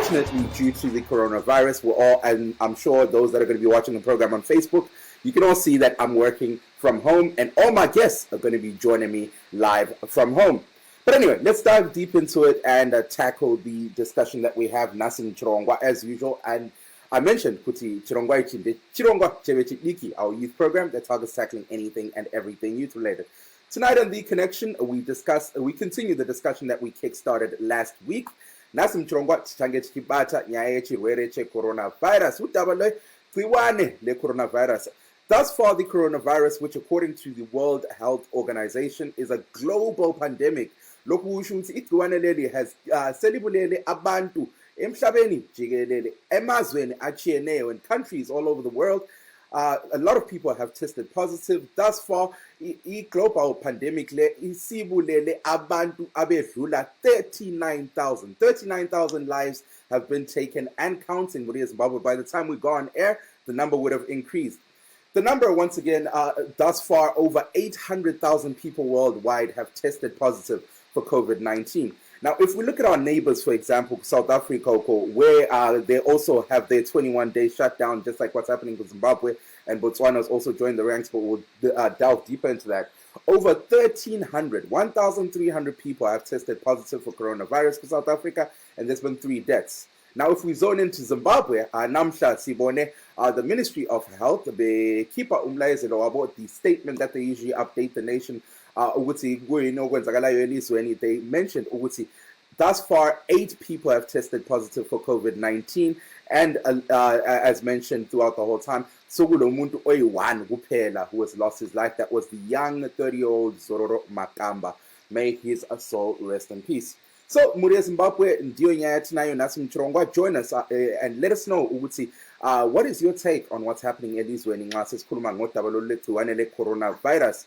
Unfortunately, due to the coronavirus, we're all, and I'm sure those that are going to be watching the program on Facebook, you can all see that I'm working from home, and all my guests are going to be joining me live from home. But anyway, let's dive deep into it and tackle the discussion that we have. Nasin Chirongwa, as usual, and I mentioned Kuti Chirongwa Ichinde Chirongwa Chevechidiki, our youth program that targets tackling anything and everything youth related. Tonight on The Connection, we continue the discussion that we kick-started last week. Nasim Chirongwa Chichange Chikibata Nyaye Chirwere Che Coronavirus. Udabaloy Gciwane le Coronavirus. Thus far, the coronavirus, which according to the World Health Organization is a global pandemic, lokhu kusho ukuthi igciwane leli has selibulele abantu emhlabeni jikelele emazweni achiyeneyo in countries all over the world. A lot of people have tested positive. Thus far, global pandemic le isibulele abantu abedlula 39,000. 39,000 lives have been taken and counting with Zimbabwe. By the time we go on air, the number would have increased. The number, once again, thus far, over 800,000 people worldwide have tested positive for COVID-19. Now, if we look at our neighbors, for example, South Africa, where they also have their 21-day shutdown, just like what's happening in Zimbabwe, and Botswana has also joined the ranks, but we'll delve deeper into that. Over 1,300 people have tested positive for coronavirus for South Africa, and there's been 3 deaths. Now, if we zone into Zimbabwe, Namhla Sibone, the Ministry of Health, they keep about the statement that they usually update the nation. They mentioned thus far 8 people have tested positive for COVID-19, and as mentioned throughout the whole time, Sogulomuntu Oyiwan Gupela, who has lost his life. That was the young 30-year-old Zororo Makamba. May his soul rest in peace. So, Muria Zimbabwe, join us and let us know, what is your take on what's happening at these coronavirus?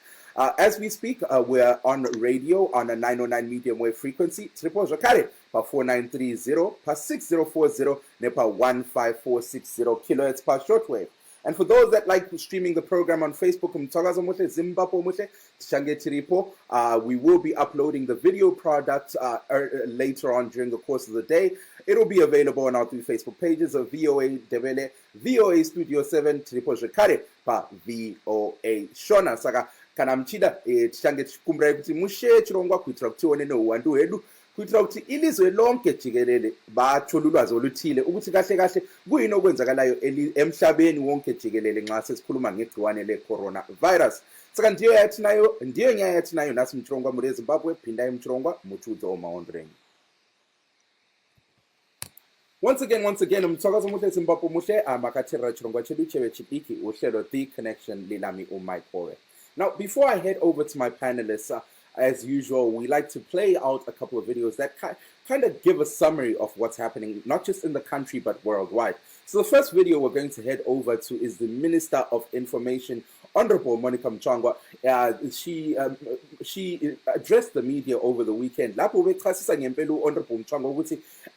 As we speak, we're on radio on a 909 medium wave frequency, triple Jakare, per 4930, per 6040, per 15460 kilohertz per shortwave. And for those that like streaming the program on Facebook, we will be uploading the video product later on during the course of the day. It will be available on our 3 Facebook pages of VOA Devele, VOA Studio 7, Triple Jakare, pa VOA Shona. Saka kanamchida tishange chikumbra kuti mushe chirongwa kuitira kuti one nouwandu hwedu kuitira kuti ilizwe lonke jikelele bathole ulwazi oluthile ukuthi kahle kahle kuyini okwenzakalayo emhlabeni wonke jikelele nxa sesikhuluma ngegciwane le-coronavirus. Saka ndiyo nyaya yathi nayo nasi mchirongwa muri eZimbabwe, phinda mchirongwa mutudzo omaondreni. Once again, umthakazo muhle Zimbabwe muhle amakatherera chirongwa chedu chebe chipiki uhlelo The Connection lilami uMike. Now, before I head over to my panelists, as usual, we like to play out a couple of videos that kind of give a summary of what's happening, not just in the country, but worldwide. So the first video we're going to head over to is the Minister of Information, Honorable Monica Mchangwa. She addressed the media over the weekend.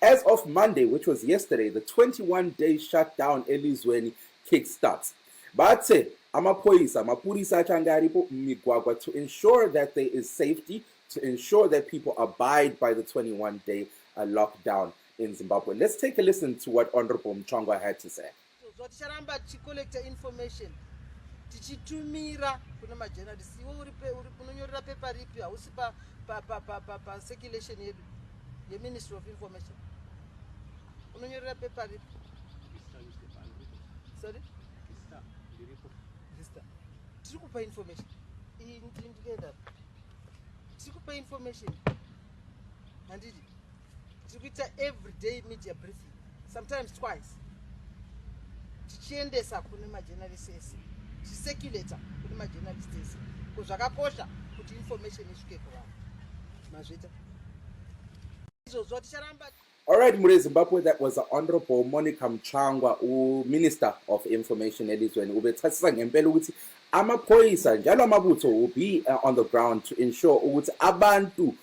As of Monday, which was yesterday, the 21-day shutdown elizweni kickstarts. But say, amapurisa achangaripo migwagwa to ensure that there is safety, to ensure that people abide by the 21-day lockdown in Zimbabwe. Let's take a listen to what Honorable Mchangwa had to say. Information. Tichitumira kuna majournalists iwe unonyorera paper ripi hausi pa circulation yedu ye Ministry of Information unonyorera paper ripi. Sorry? Tikupa information. Indikenda. Tikupa information. Andidi. Tikuita everyday media briefing. Sometimes twice. Tichiendesa kune majournalists. Tiseculator kune majournalists. Kuzvakakosha kuti information isvike kuvanhu. Mazvita. Izvozvo ticharamba. All right, Mure Zimbabwe, that was the Honorable Monica Mchangwa, Minister of Information elizweni. Ubethasisa ngempela ukuthi amaphoyisa njalo amabutho will be on the ground to ensure ukuthi abantu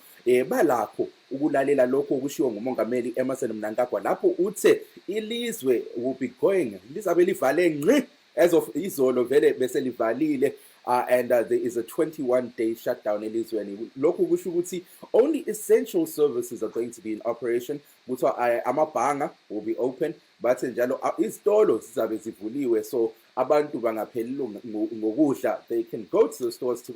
balakho ukulalela lokho okushiwo ngumongameli Emmerson Mnangagwa lapho uthe ilizwe will be going lizabe livale ngqi as of izolo vele bese livalile and there is a 21-day shutdown elizweni. Lokhu kusho ukuthi only essential services are going to be in operation. Kuthiwa amabhanga will be open, but njalo izitolo zizabe zivuliwe, so abantu bangaphelelwa ngokudla, they can go to the stores to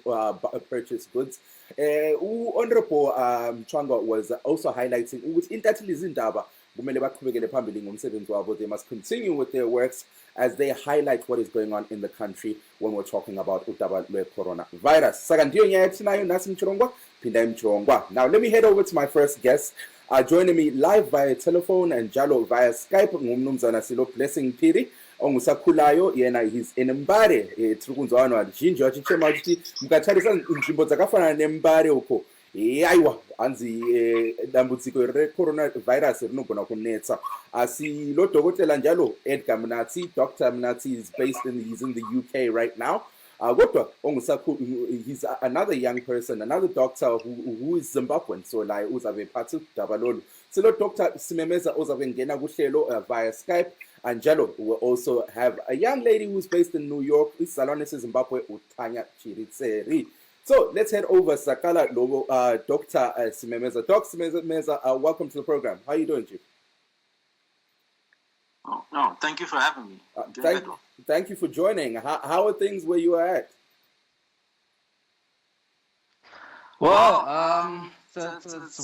purchase goods. Honorable Mchwangwa was also highlighting ukuthi intatheli izindaba kumele baqhubekele phambili ngomsebenzi wabo. They must continue with their works as they highlight what is going on in the country when we're talking about udaba lwe-coronavirus. Sakandiyo nyayathi nayo nasi Mchirongwa, Pinda Mchirongwa. Now let me head over to my first guest. Joining me live via telephone and jalo via Skype ngumnumzana Silo Blessing Phiri ongusakhulayo. Yena he's in Mbare trikunzwana wajinjo achichema ukuthi mukatharisa nzvimbo dzakafana neMbare uko aiwa anzi dambudziko re-coronavirus rinogona kunetsa. Asi lo dokotela njalo Edgar Mnatsi, Dr. Mnatsi is he's in the UK right now. He's another young person, another doctor who is Zimbabwean, so like uzabe phathu dabalolu. So Dr. Simemeza uzabe ngena kuhlelo via Skype. And Jalo will also have a young lady who's based in New York, lezizalwane zeZimbabwe, Utanya Chiritseri. So let's head over Sakala Lobo, Dr. Simemeza. Dr. Simemeza, welcome to the program. How are you doing, Chief? Oh, no, thank you for having me. Thank you for joining. How are things where you are at? Well,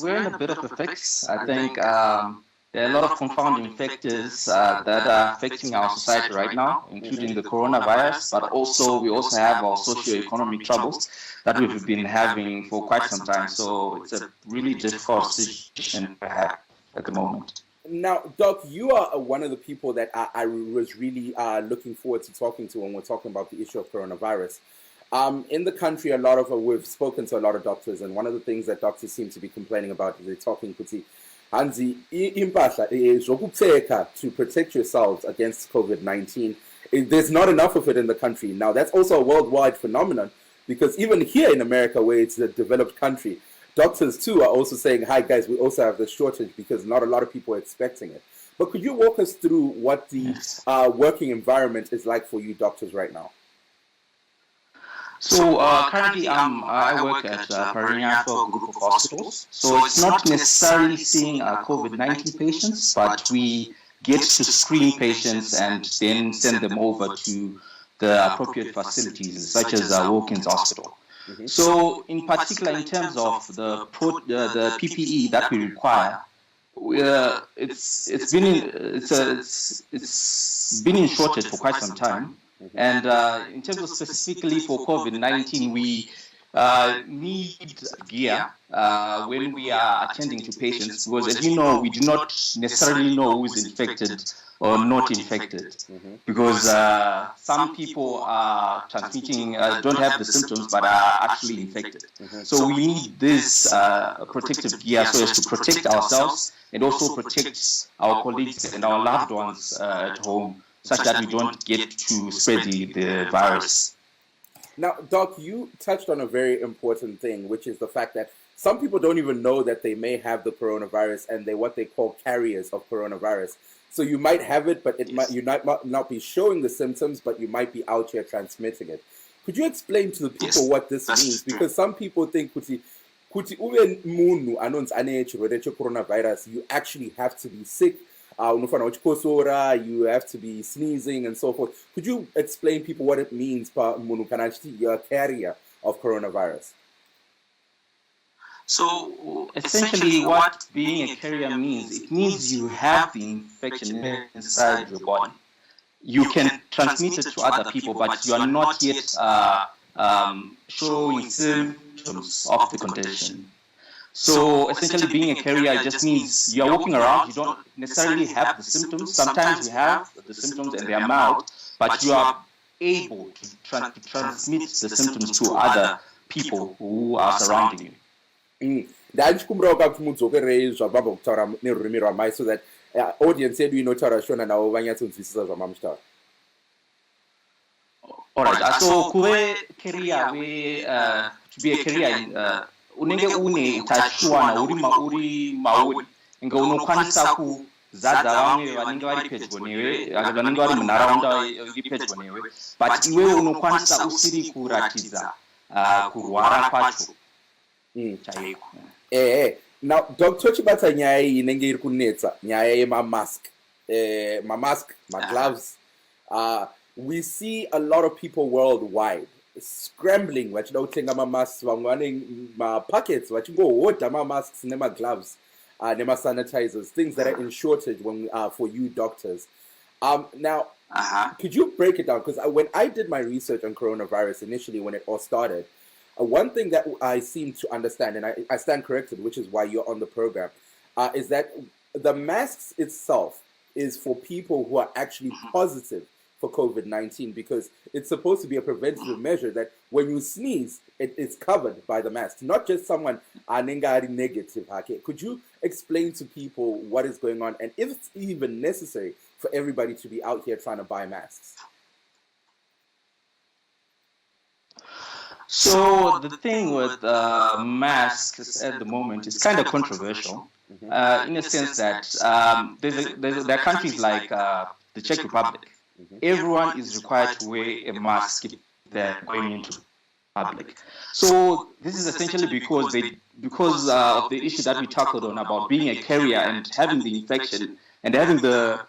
we're in a bit of a fix. I think there are a lot of confounding factors that are affecting our society right now, including the coronavirus, but we also have our socio-economic troubles that we've been having for quite some time. So it's a really difficult situation perhaps at the moment. Now, Doc, you are one of the people that I was really looking forward to talking to when we're talking about the issue of coronavirus. In the country, we've spoken to a lot of doctors, and one of the things that doctors seem to be complaining about is they're talking kuti Hanzi impahla zokuteka to protect yourselves against COVID-19. There's not enough of it in the country. Now, that's also a worldwide phenomenon, because even here in America, where it's a developed country, doctors too are also saying, hi guys, we also have this shortage because not a lot of people are expecting it. But could you walk us through what the working environment is like for you doctors right now? So currently I work at Parinya for a group of hospitals. So it's not necessarily seeing COVID-19 patients, but we get to screen patients and then send them over to the appropriate facilities, such as Wilkins Hospital. Mm-hmm. So, in particular, in terms of the PPE that we require, it's been in shortage for quite some time. Mm-hmm. And in terms of specifically for COVID-19, we need gear when we are attending to patients, because as you know, we do not necessarily know who's infected or not infected, because some people are transmitting, don't have the symptoms but are actually infected. So we need this protective gear so as to protect ourselves and also protect our colleagues and our loved ones at home, such that we don't get to spread the virus. Now, Doc, you touched on a very important thing, which is the fact that some people don't even know that they may have the coronavirus, and they're what they call carriers of coronavirus. So you might have it, but you might not be showing the symptoms, but you might be out here transmitting it. Could you explain to the people what this means? Because some people think kuti ube munhu anonzi ane chirwere coronavirus, you actually have to be sick. You have to be sneezing and so forth. Could you explain people what it means for munhu kana achiti you're a carrier of coronavirus? So essentially what being a carrier means, it means you have the infection inside your body. You can transmit it to other people, but you are not yet showing symptoms of the condition. So essentially being a carrier just means you are walking around, you don't necessarily have the symptoms. Sometimes you have the symptoms and they are mild, but you are able to transmit the symptoms to other people who are surrounding you. Ndachikumbira kuti mudzokere zvababa kutaura nerurimi rwamai so that audience yedu inotaura shona navo vanyatsonzwisisa zvamamuchitaura. Alright, so kuve carrier to be a carrier unenge une utachiwana uri mauri inga unokwanisa zeZimbabwe vanenge vari pedyo newe, vanenge vari munharaunda iri pedyo newe, but iwewe unokwanisa usiri kuratidza kurwara kwacho chaiko. Now, Dr. Chibata nyaya inenge iri kunetsa nyaya yemamask, gloves. We see a lot of people worldwide scrambling vachida kutenga mamasks, vamwe vane mapockets vachingohodha mamasks nemagloves nemasanitizers, things that are in shortage for you doctors. Now, could you break it down? Because when I did my research on coronavirus initially, when it all started, one thing that I seem to understand, and I stand corrected, which is why you're on the program, is that the masks itself is for people who are actually positive for COVID-19, because it's supposed to be a preventative measure that when you sneeze, it's covered by the mask, not just someone negative. Could you explain to people what is going on, and if it's even necessary for everybody to be out here trying to buy masks? So the thing with masks at the moment is kind of controversial, in a sense that there are countries like the Czech Republic. Everyone is required to wear a mask if they're going into public. So this is essentially because of the issue that we tackled on about being a carrier and having the infection and having the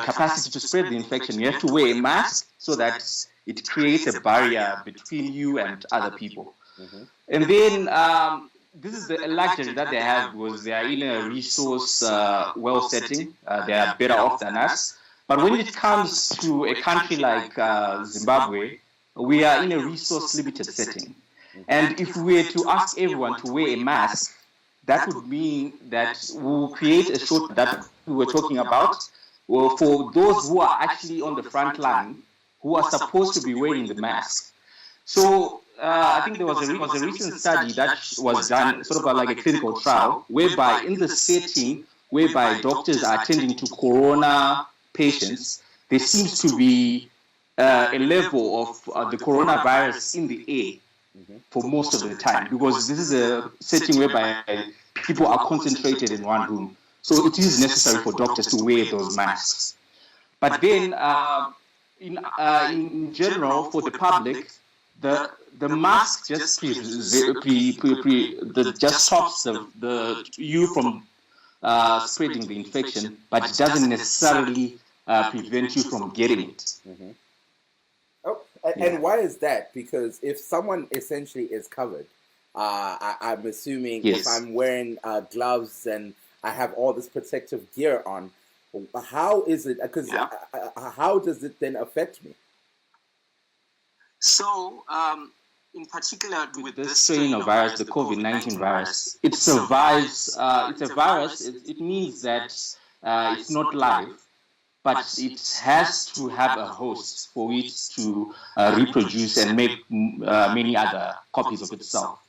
capacity to spread the infection. You have to wear a mask so that it creates a barrier between you and other people. And then this is the luxury that they have, because they are in a resource well setting. They are better off than us. But when it comes to a country like Zimbabwe, we are in a resource-limited setting. And if we were to ask everyone to wear a mask, that would mean that we'll create a shortage that we were talking about for those who are actually on the front line, who are supposed to be wearing the mask. So I think there was a recent study that was done, sort of like a clinical trial, whereby in the setting whereby doctors are attending to corona patients, there seems to be a level of the coronavirus in the air for most of the time, because this is a setting whereby people are concentrated in one room. So it is necessary for doctors to wear those masks. But then, in general, for the public, the mask just just stops you from spreading the infection, but it doesn't necessarily prevent you from getting it. And why is that? Because if someone essentially is covered, I'm assuming if I'm wearing gloves and I have all this protective gear on, how is it? Because how does it then affect me? So, in particular with this strain of virus, the COVID-19 virus, it survives. It's a virus. It means that it's not live, but it has to have a host for it to reproduce and make many other copies of itself.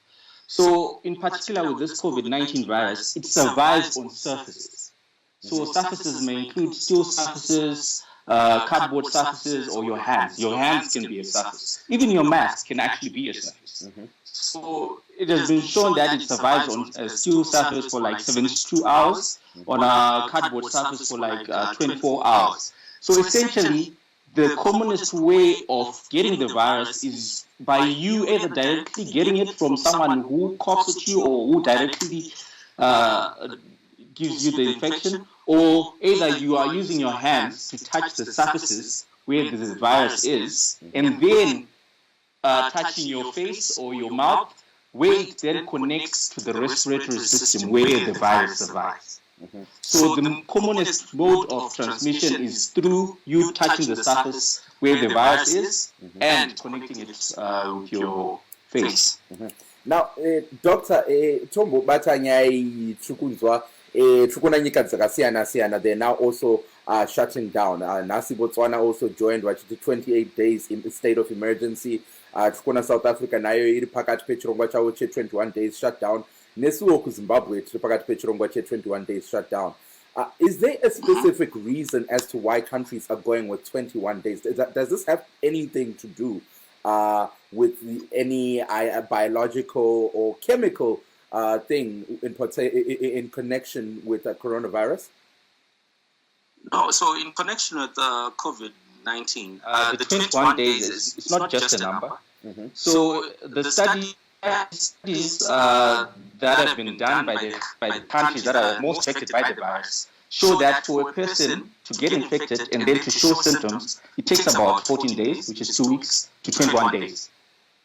So, in particular with this COVID-19 virus, it survives on surfaces. So surfaces may include steel surfaces, cardboard surfaces, or your hands. Your hands can be a surface. Even your mask can actually be a surface. So it has been shown that it survives on a steel surface for like 72 hours, on a cardboard surface for like 24 hours. So essentially, the commonest way of getting the virus is by you either directly getting it from someone who coughs at you or who directly gives you the infection, or either you are using your hands to touch the surfaces where the virus is, and then touching your face or your mouth, where it then connects to the respiratory system where the virus survives. So the commonest mode of transmission is through you touching the surface where the virus is and connecting it with your face. Now, Dr. Tombo Batanyai Chukunzwa, Chukuna nyika dzakasiyana, they're now also shutting down. Nasi Botswana also joined the 28 days in state of emergency. Chukuna South Africa nayo iri pakati pechirongwa chawo 21 days shutdown. Nesuwo kuZimbabwe tiri pakati pechirongwa 21 days shutdown. Is there a specific reason as to why countries are going with 21 days? Does this have anything to do with any biological or chemical thing in connection with the coronavirus? No, so in connection with COVID-19, the 21 days is not just a number. Mm-hmm. So the studies that have been done by the countries that are most affected by the virus show that for a person to get infected and then to show symptoms, it takes about 14 days, which is 2 weeks, to 21 days.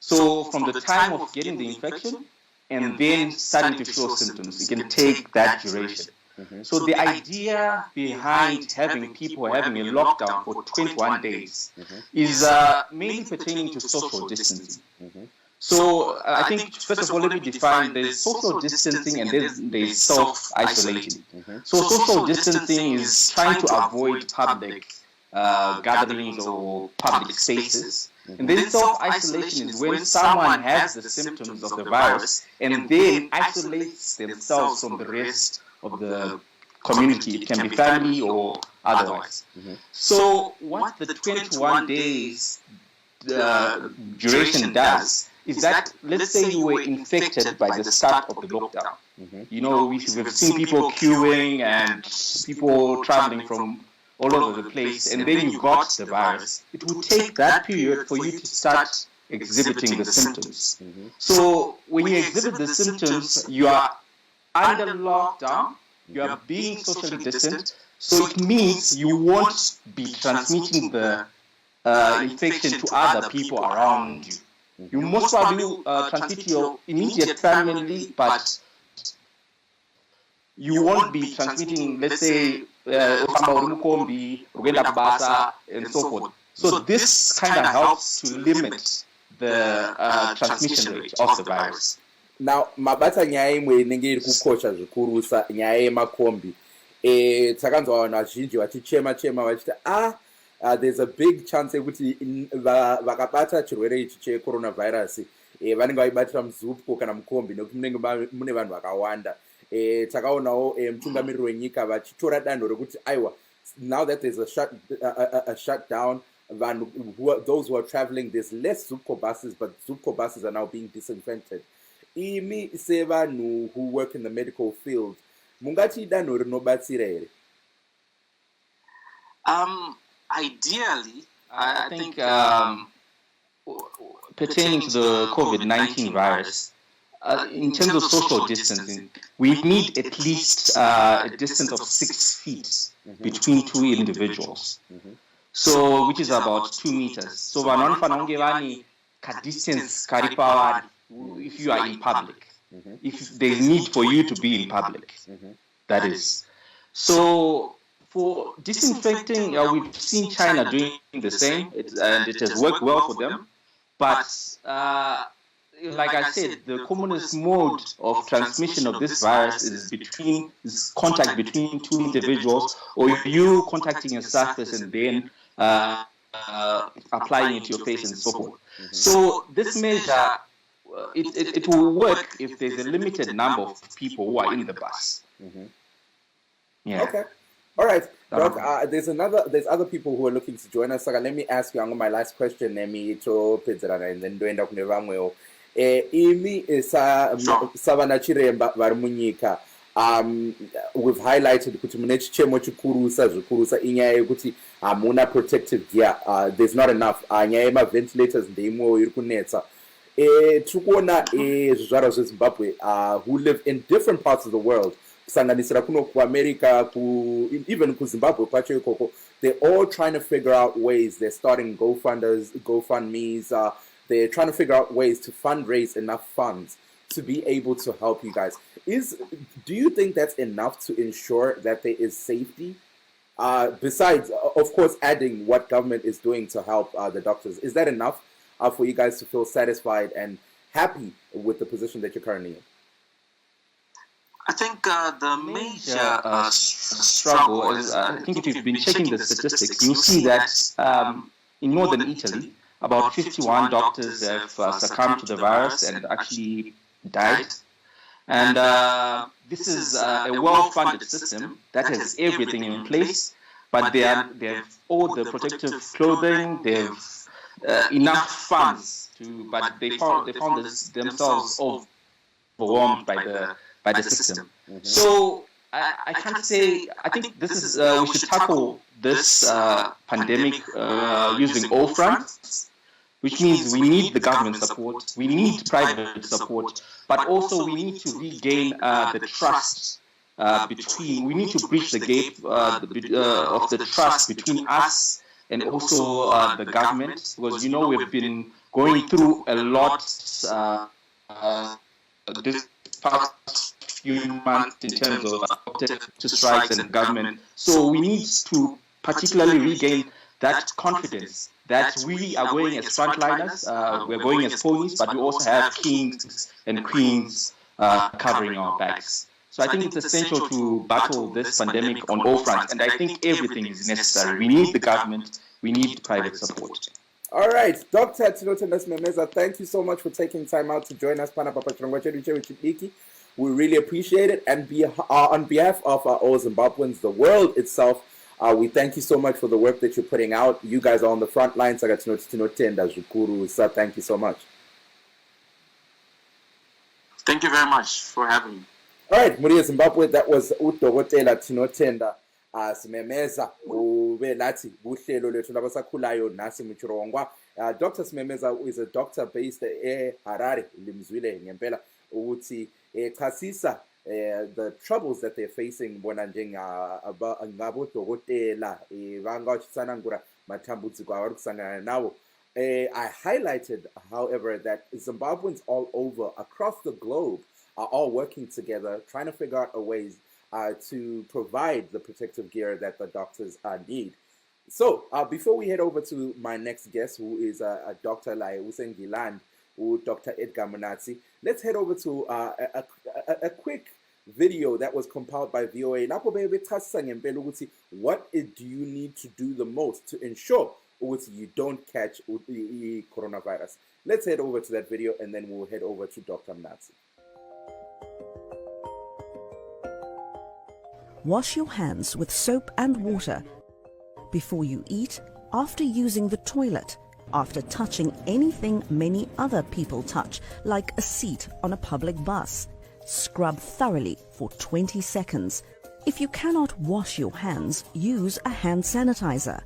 So from the time of getting the infection and then starting to show symptoms, it can take that duration. Mm-hmm. So the idea behind having people having a lockdown for 21 days is mainly pertaining to social distancing. Mm-hmm. So I think, first of all, let me define, there's social distancing and there's self-isolating. Mm-hmm. So social distancing is trying to avoid public gatherings or public spaces. And then self-isolation is when someone has the symptoms of the virus and then isolates themselves from the rest of the community. It can be family or otherwise. Mm-hmm. So what the 21 days duration does is that, let's say you were infected by the start of the lockdown. Mm-hmm. You know, we've seen people queuing and people traveling from all over the place, and then you got the virus. It will take that period for you to start exhibiting the symptoms. Mm-hmm. So when you exhibit the symptoms, you are under lockdown, you are being socially distant, so it means you won't be transmitting the infection to other people around you. You most probably transmit your immediate family, but you won't be transmitting, let's say, and so forth. So this kind of helps to limit the transmission rate of the virus. Now, mabata nyaya imwe inenge iri kukosha zvikurusa nyaya yemakombi. Takanzwa vanhu vazhinji vachichema vachiti there's a big chance yekuti vakabata chirwere ichi checoronavirus vanenge vaibatira muzupko kana mukombi nekuti munenge mune vanhu vakawanda. Takaonawo mutungamiriri wenyika vachitora danho rekuti aiwa, now that there's a shutdown, those who are traveling, there's less Zupco buses, but Zupco buses are now being disinfected. Imi sevanhu who work in the medical field, mungati danho rinobatsira here? Ideally, I think pertaining to the COVID-19 virus, in terms of social distancing, we need at least a distance of 6 feet between two individuals. So, which is about 2 meters. So, distance if you are in public, if there is need for you to be in public, that is. So, for disinfecting, we've seen China doing the same, and it has worked well for them. But like I said, the commonest mode of transmission of this virus is contact between two individuals, or you contacting a surface and then applying it to your face and so forth. So this measure, it will work if there's a limited number of people who are in the bus. Yeah. Okay. All right, Doc, there's other people who are looking to join us. So let me ask you my last question, and then doenda kune vamwewo. Imi savana chiremba vari munyika, we've highlighted kuti mune chichemo zvikurusa inyaya yekuti hamuna protective gear, there's not enough, nyaya yemaventilators ndeimwewo iri kunetsa. Tiri kuona zvizvarwa zveZimbabwe who live in different parts of the world, kusanganisira kuno kuAmerica, even kuZimbabwe kwacho ikoko, they're all trying to figure out ways. They're starting GoFundMes, they're trying to figure out ways to fundraise enough funds to be able to help you guys. Do you think that's enough to ensure that there is safety? Besides, of course, adding what government is doing to help the doctors, is that enough for you guys to feel satisfied and happy with the position that you're currently in? I think the major struggle is, I think if you've been checking the statistics, you'll see that in northern Italy, about 51 doctors have succumbed to the virus and actually died. And this is a well-funded system that has everything in place, but they have all the protective clothing, they have enough funds but they found themselves overwhelmed by the system. So I can't say. I think this is we should tackle this pandemic using all fronts, which means we need the government support, we need private support, but also we need to regain the trust between. We need to bridge the gap of the trust between us and also the government, because we've been going through a lot this past few months in terms of strikes and government. So we need to particularly regain that confidence that we are going as frontliners, we're going as ponies, but we also have kings and queens covering our backs. So I think it's essential to battle this pandemic on all fronts, and I think everything is necessary. We need the government, we need private support. All right, Dr. Tinotenda Simemeza, thank you so much for taking time out to join us. We really appreciate it, and on behalf of all Zimbabweans, the world itself, we thank you so much for the work that you're putting out. You guys are on the front lines. So thank you so much. Thank you very much for having me. All right, Muri Zimbabwe, that was uDokotela Tinotenda Simemeza uVelathi uhlelo lethu labasakhulayo nasi muchirongwa. Dr. Simemeza is a doctor based eHarare, limzwile ngempela ukuthi chasisa the troubles that they're facing bona ngabodokotela vangachisana ngura matambudziko avari kusangana nawo. I highlighted, however, that Zimbabweans all over across the globe are all working together, trying to figure out ways to provide the protective gear that the doctors need. So before we head over to my next guest, who is a Dr. Lai Usengiland, Dr. Edgar Mnatsi, let's head over to a quick video that was compiled by VOA. What do you need to do the most to ensure you don't catch the coronavirus? Let's head over to that video, and then we'll head over to Dr. Mnatsi. Wash your hands with soap and water before you eat, after using the toilet, after touching anything many other people touch, like a seat on a public bus. Scrub thoroughly for 20 seconds. If you cannot wash your hands, use a hand sanitizer.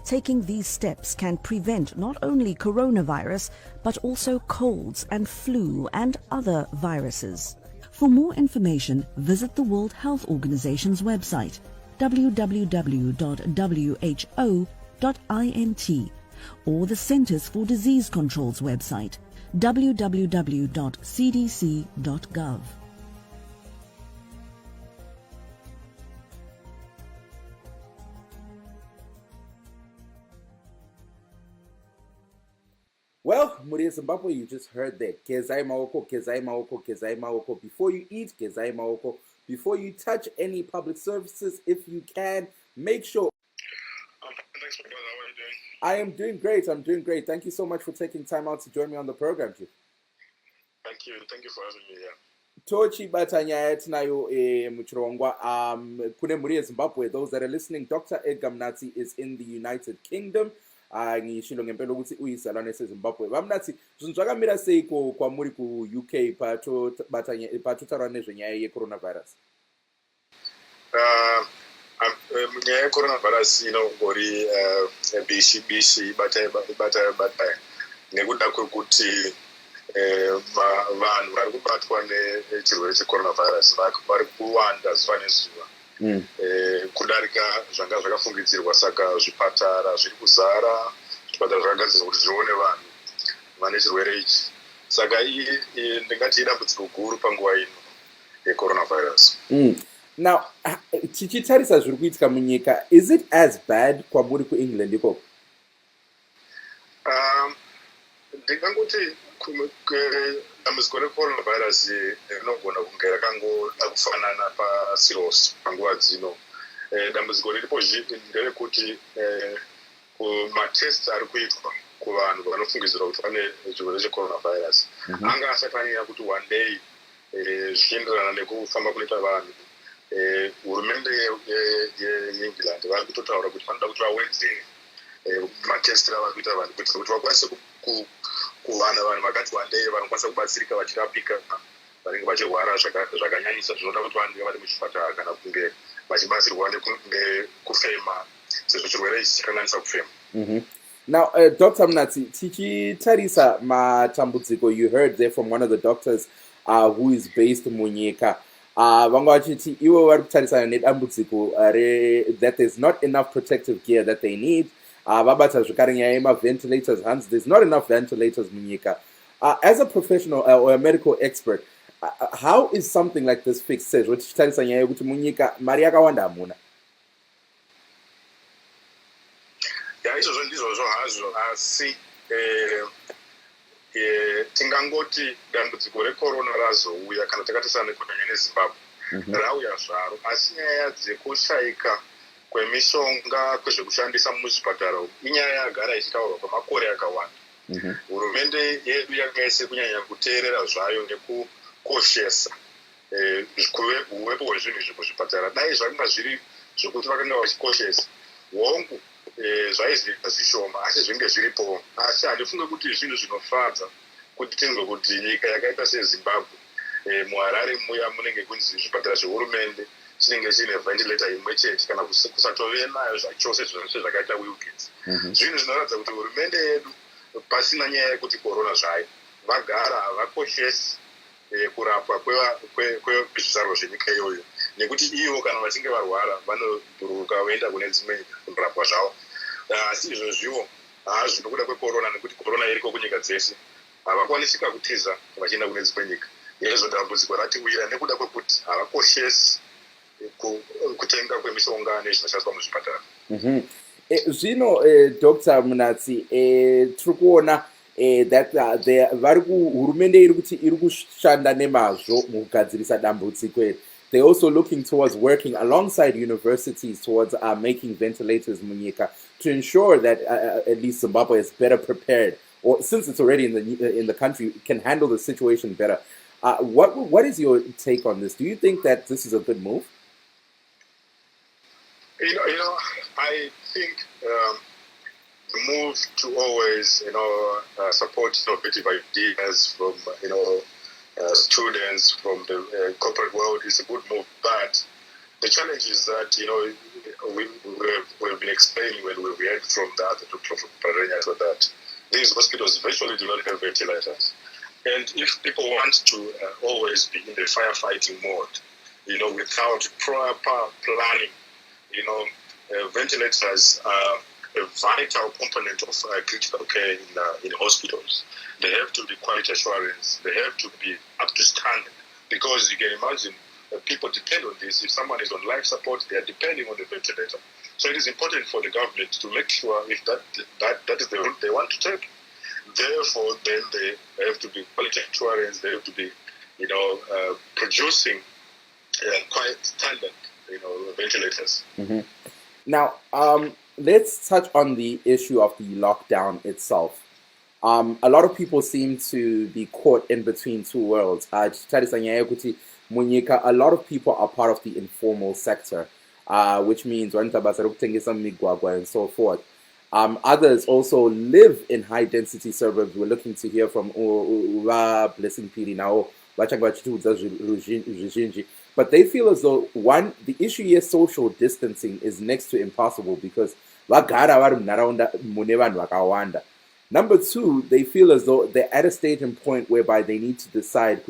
Taking these steps can prevent not only coronavirus, but also colds and flu and other viruses. For more information, visit the World Health Organization's website, www.who.int, or the Centers for Disease Control's website, www.cdc.gov. Well, Muri Zimbabwe, you just heard that. Gezai maoko, gezai maoko, gezai maoko. Before you eat, gezai maoko. Before you touch any public services, if you can, make sure. Thanks, my brother. How are you doing? I am doing great. I'm doing great. Thank you so much for taking time out to join me on the program, Chief. Thank you. Thank you for having me here. Tochi batanya tinayo muchirongwa. Kune Muri Zimbabwe, those that are listening, Dr. Edgar Mnatsi is in the United Kingdom. Ngishilo ngempela ukuthi uyizalwane seZimbabwe. Bamnathi zvinzvakamira sei kwamuri ku UK patutaura nezvenyaya yeCoronavirus? Nyaya yeCoronavirus inongori bishi bata nekuda kwekuti vanhu vari kubatwa nechirwere cheCoronavirus vari kuwanda zuva nezuva. Kudarika zvanga zvakafungidzirwa, saka zvipatara zviri kuzara, zvipatara zvakagadzirwa kuti zvione vanhu vane chirwere ichi. Saka ndingati idambudziko guru panguva ino yeCoronavirus. Now, tichitarisa zviri kuitika munyika, is it as bad kwamuri kuEngland ikoko? Ndingangoti dambudziko reCoronavirus rinogona kunge rakangoda kufanana pasi rose panguva dzino. Dambudziko riripo nderekuti matest ari kuitwa kuvanhu vanofungidzirwa kuti vane chirwere cheCoronavirus anga asati anyanya kuti one day zvichienderana nekufamba kunoita vanhu. Hurumende yeEngland vari kutotaura kuti vanoda kuti vawedzere matest avari kuita vanhu kuitira kuti vakwanise kuvana vanhu vakati one day vanokwanisa kubatsirika vachirapika vanenge vachirwara zvakanyanyisa zvinoda kuti vanenge vari muchipatara kana kunge vachibatsirwa nekufema sezvo chirwere ichi chakanganisa kufema. Now, Dr. Mnatsi, tichitarisa matambudziko, you heard there from one of the doctors who is based munyika. Vanga vachiti ivo vari kutarisana nedambudziko that there's not enough protective gear that they need. Vabata zvakare nyaya yema-ventilators, hands, there's not enough ventilators munyika. As a professional or a medical expert, how is something like this fixed? Says tichitarisa nyaya yekuti munyika mari yakawanda hamuna. Izvozvo ndizvozvo hazvo, asi tingangoti dambudziko recorona razouya kana takatarisa nekunyanya neZimbabwe rauya zvaro, asi nyaya dzekushayika kwemishonga kwezvekushandisa muzvipatara inyaya yagara ichitaurwa kwemakore akawanda. Hurumende yedu yakaise kunyanya kuteerera zvayo nekukoshesa uvepo hwezvinhu izvi muzvipatara. Dai zvanga zviri zvokuti vakanga vachikoshesa hongu zvaizoita zvishoma, asi zvinge zviripo. Asi handifunge kuti zvinhu zvinofadza kuti tinzwe kuti nyika yakaita seZimbabwe muHarare muya munenge kunzi zvipatara zvehurumende chinenge chine ventilator imwe chete kana kusatove nayo zvachose zvose zvakaita Wilkins. Zvinhu zvinoratidza kuti hurumende yedu pasina nyaya yekuti corona zvayo vagara havakoshesi kurapwa kwezvizvarwa zvenyika iyoyo, nekuti ivo kana vachinge varwara vanobhururuka voenda kune dzimwe kurapwa zvavo. Asi izvozviwo hazvo nokuda kwecorona, nekuti corona iriko kunyika dzese havakwanisika kutiza vachienda kune dzimwe nyika. Izvo dambudziko ratiwira nekuda kwekuti havakoshesi kutenga kwemishonga nezvinoshandiswa muzvipatara. Zvino Dr. Mnatsi, tiri kuona that hurumende iri kuti iri kushanda nemazvo mukugadzirisa dambudziko iri. They're also looking towards working alongside universities towards making ventilators munyika to ensure that at least Zimbabwe is better prepared, or since it's already in the country, can handle the situation better. What is your take on this? Do you think that this is a good move? I think the move to always, support innovative ideas from, students from the corporate world is a good move. But the challenge is that, we've been explaining when we heard from the other doctor from Parenya that these hospitals virtually do not have ventilators. And if people want to always be in the firefighting mode, without proper planning, ventilators are a vital component of critical care in hospitals. They have to be quality assurance. They have to be up to standard, because you can imagine people depend on this. If someone is on life support, they are depending on the ventilator. So it is important for the government to make sure if that is the route they want to take. Therefore, then they have to be quality assurance. They have to be, producing quite standard, ventilators. Now, let's touch on the issue of the lockdown itself. A lot of people seem to be caught in between two worlds. A lot of people are part of the informal sector, which means and so forth. Others also live in high-density suburbs. We're looking to hear from Blessing Piri now. But they feel as though, one, the issue here, social distancing, is next to impossible because number two, they feel as though they're at a stage and point whereby they need to decide,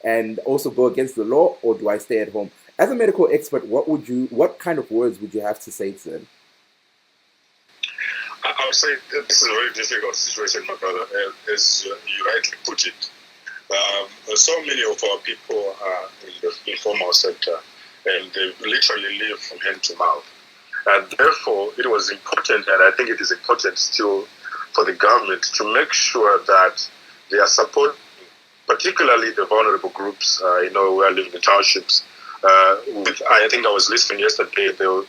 and also go against the law, or do I stay at home? As a medical expert, what kind of words would you have to say to them? I would say that this is a very difficult situation, my brother, as you rightly put it. So many of our people are in the informal sector, and they literally live from hand to mouth. And therefore, it was important, and I think it is important still for the government to make sure that they are supporting, particularly the vulnerable groups, who are living in townships. I think I was listening yesterday, they were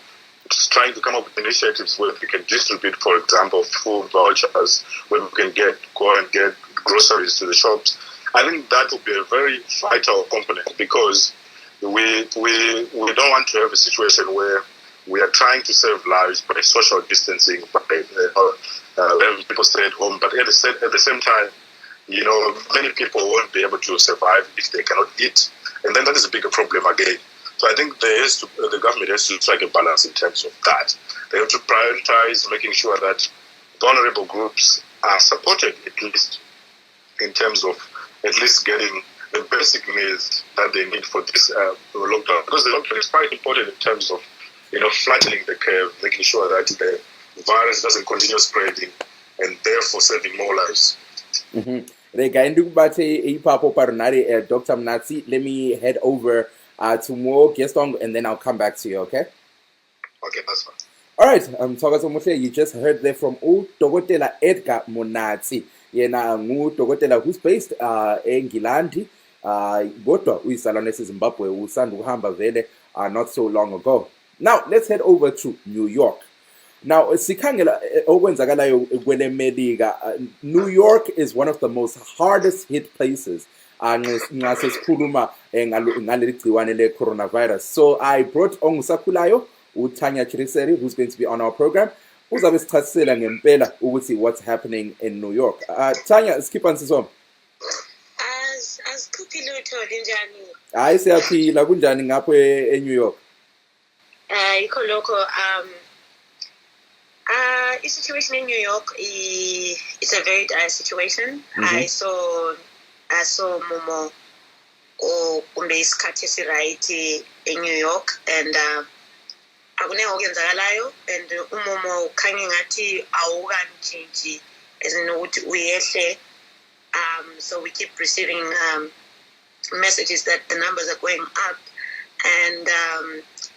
trying to come up with initiatives where we can distribute, for example, food vouchers, where we can go and get groceries to the shops. I think that would be a very vital component, because we don't want to have a situation where we are trying to save lives by social distancing, by having people stay at home. But at the same time, many people won't be able to survive if they cannot eat, and then that is a bigger problem again. So I think the government has to strike a balance in terms of that. They have to prioritize making sure that vulnerable groups are supported, at least in terms of at least getting the basic needs that they need for this lockdown. Because the lockdown is quite important in terms of flattening the curve, making sure that the virus doesn't continue spreading, and therefore saving more lives. Rega ndikubathe ipapo parunare Dr. Mnatsi. Let me head over to more guest on, and then I'll come back to you, okay? Okay, that's fine. All right, Thokoza Muhle, you just heard there from uDokotela Edgar Monatsi. Yena nguDokotela who's based eNgilandi, kodwa uyizalwane zeZimbabwe, usanda ukuhamba vele not so long ago. Now, let's head over to New York. Now, sikhangela okwenzakalayo kwele Melika. New York is one of the most hardest hit places nxa sesikhuluma ngaleli gciwane le coronavirus. So I brought ongusakhulayo uTanya Chiriseri, who's going to be on our program. Uzabe sichasisela ngempela ukuthi what's happening in New York. Tanya, skipani sisoma. Asikhuphi lutho linjani? Hayi siyaphila, kunjani ngapho eNew York? Yikho lokho situation in New York it's a very dire situation. I saw Momo kumbe isikhathi esiright in New York, and akunenge okwenzakalayo, and umomo ukhanye ngathi awukantshintshi as in ukuthi uyehle. So we keep receiving messages that the numbers are going up, and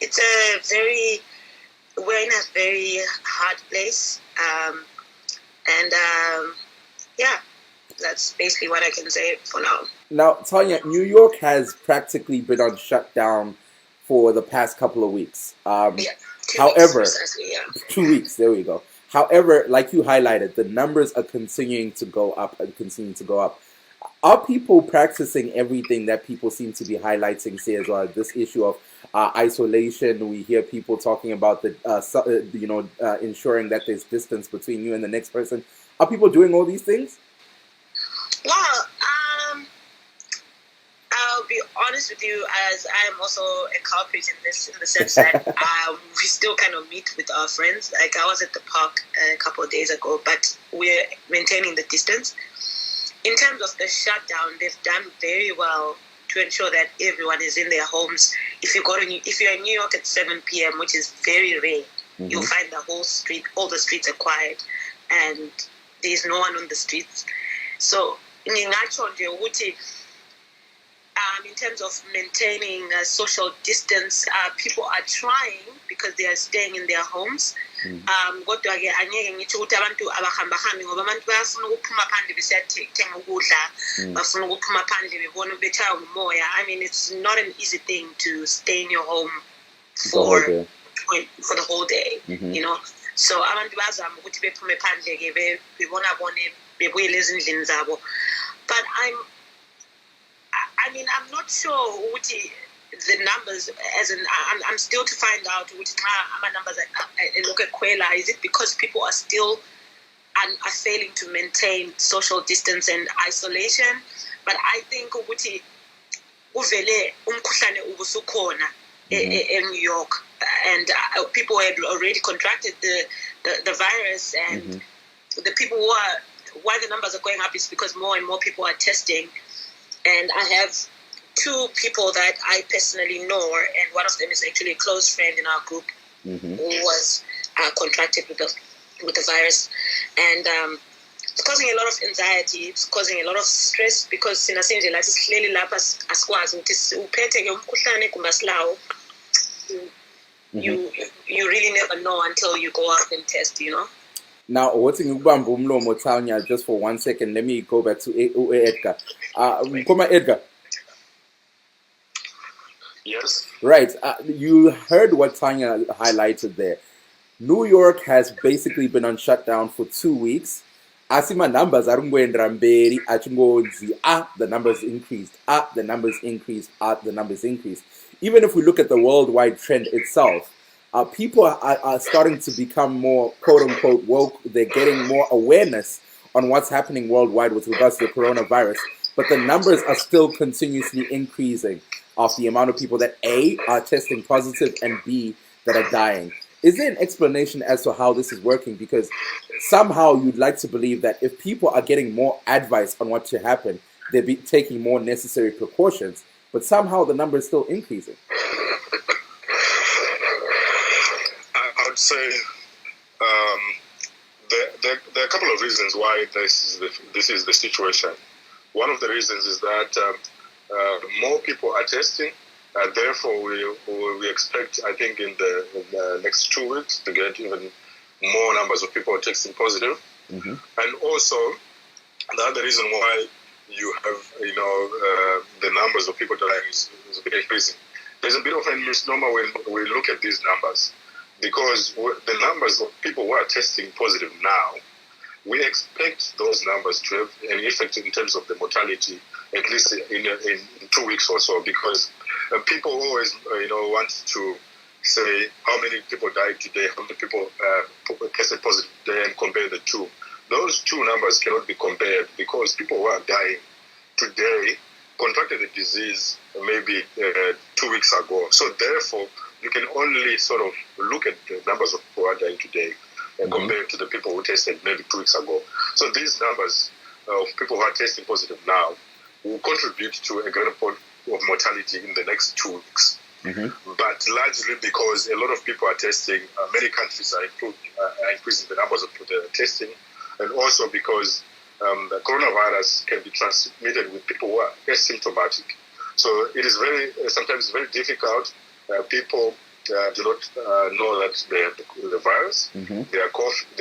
it's we're in a very hard place, and yeah, that's basically what I can say for now. Now, Tanya, New York has practically been on shutdown for the past couple of weeks. However, 2 weeks, there we go. However, like you highlighted, the numbers are continuing to go up and continuing to go up. Are people practicing everything that people seem to be highlighting, say as well, this issue of isolation? We hear people talking about ensuring that there's distance between you and the next person. Are people doing all these things? Well, I'll be honest with you, as I am also a culprit in the sense that we still kind of meet with our friends. Like I was at the park a couple of days ago, but we're maintaining the distance. In terms of the shutdown, they've done very well to ensure that everyone is in their homes. If you're in New York at 7 p.m., which is very rare, you'll find all the streets are quiet, and there's no one on the streets. So, in terms of maintaining social distance, people are trying because they are staying in their homes. Kodwa-ke angeke ngithi ukuthi abantu abahambahambi ngoba abantu bayafuna ukuphuma phandle besiyathenga ukudla, bafuna ukuphuma phandle bebona betshaywa ngumoya. I mean, it's not an easy thing to stay in your home for the whole day, you know. So abantu bazama ukuthi bephume phandle-ke bebona bebuyele ezindlini zabo. But I'm not sure the numbers, as in I'm still to find out which numbers look at Kwela. Is it because people are still are failing to maintain social distance and isolation? But I think ukuthi uvele umkhuhlane ubusukhona in New York, and people had already contracted the virus, and the people why the numbers are going up is because more and more people are testing. And I have 2 people that I personally know, and one of them is actually a close friend in our group who was contracted with the virus. And it's causing a lot of anxiety, it's causing a lot of stress, because in a sense, you really never know until you go out and test, you know. Now, what's in Ubambo Mlomo Tanya, just for 1 second, let me go back to Edgar. Edgar. Yes. Right. You heard what Tanya highlighted there. New York has basically been on shutdown for 2 weeks. Asima numbers are going ramberi the numbers increased. The numbers increased. The numbers increased. Even if we look at the worldwide trend itself, people are starting to become more quote-unquote woke. They're getting more awareness on what's happening worldwide with regards to the coronavirus. But the numbers are still continuously increasing of the amount of people that A, are testing positive, and B, that are dying. Is there an explanation as to how this is working? Because somehow you'd like to believe that if people are getting more advice on what should happen, they'll be taking more necessary precautions. But somehow the number is still increasing. I would say there are a couple of reasons why this is the situation. One of the reasons is that more people are testing. Therefore, we expect, I think, in the next 2 weeks to get even more numbers of people testing positive. Mm-hmm. And also, the other reason why you have, the numbers of people dying is increasing. There's a bit of a misnomer when we look at these numbers, because the numbers of people who are testing positive now, we expect those numbers to have an effect in terms of the mortality, at least in 2 weeks or so, because people always, want to say how many people died today, how many people tested positive today, and compare the two. Those two numbers cannot be compared, because people who are dying today contracted the disease maybe 2 weeks ago. So therefore, you can only sort of look at the numbers of people who are dying today and compare it to the people who tested maybe 2 weeks ago. So these numbers of people who are testing positive now will contribute to a greater point of mortality in the next 2 weeks. Mm-hmm. But largely because a lot of people are testing, many countries are increasing the numbers of the testing, and also because the coronavirus can be transmitted with people who are asymptomatic. So it is sometimes very difficult. People do not know that they have the virus. Mm-hmm. They are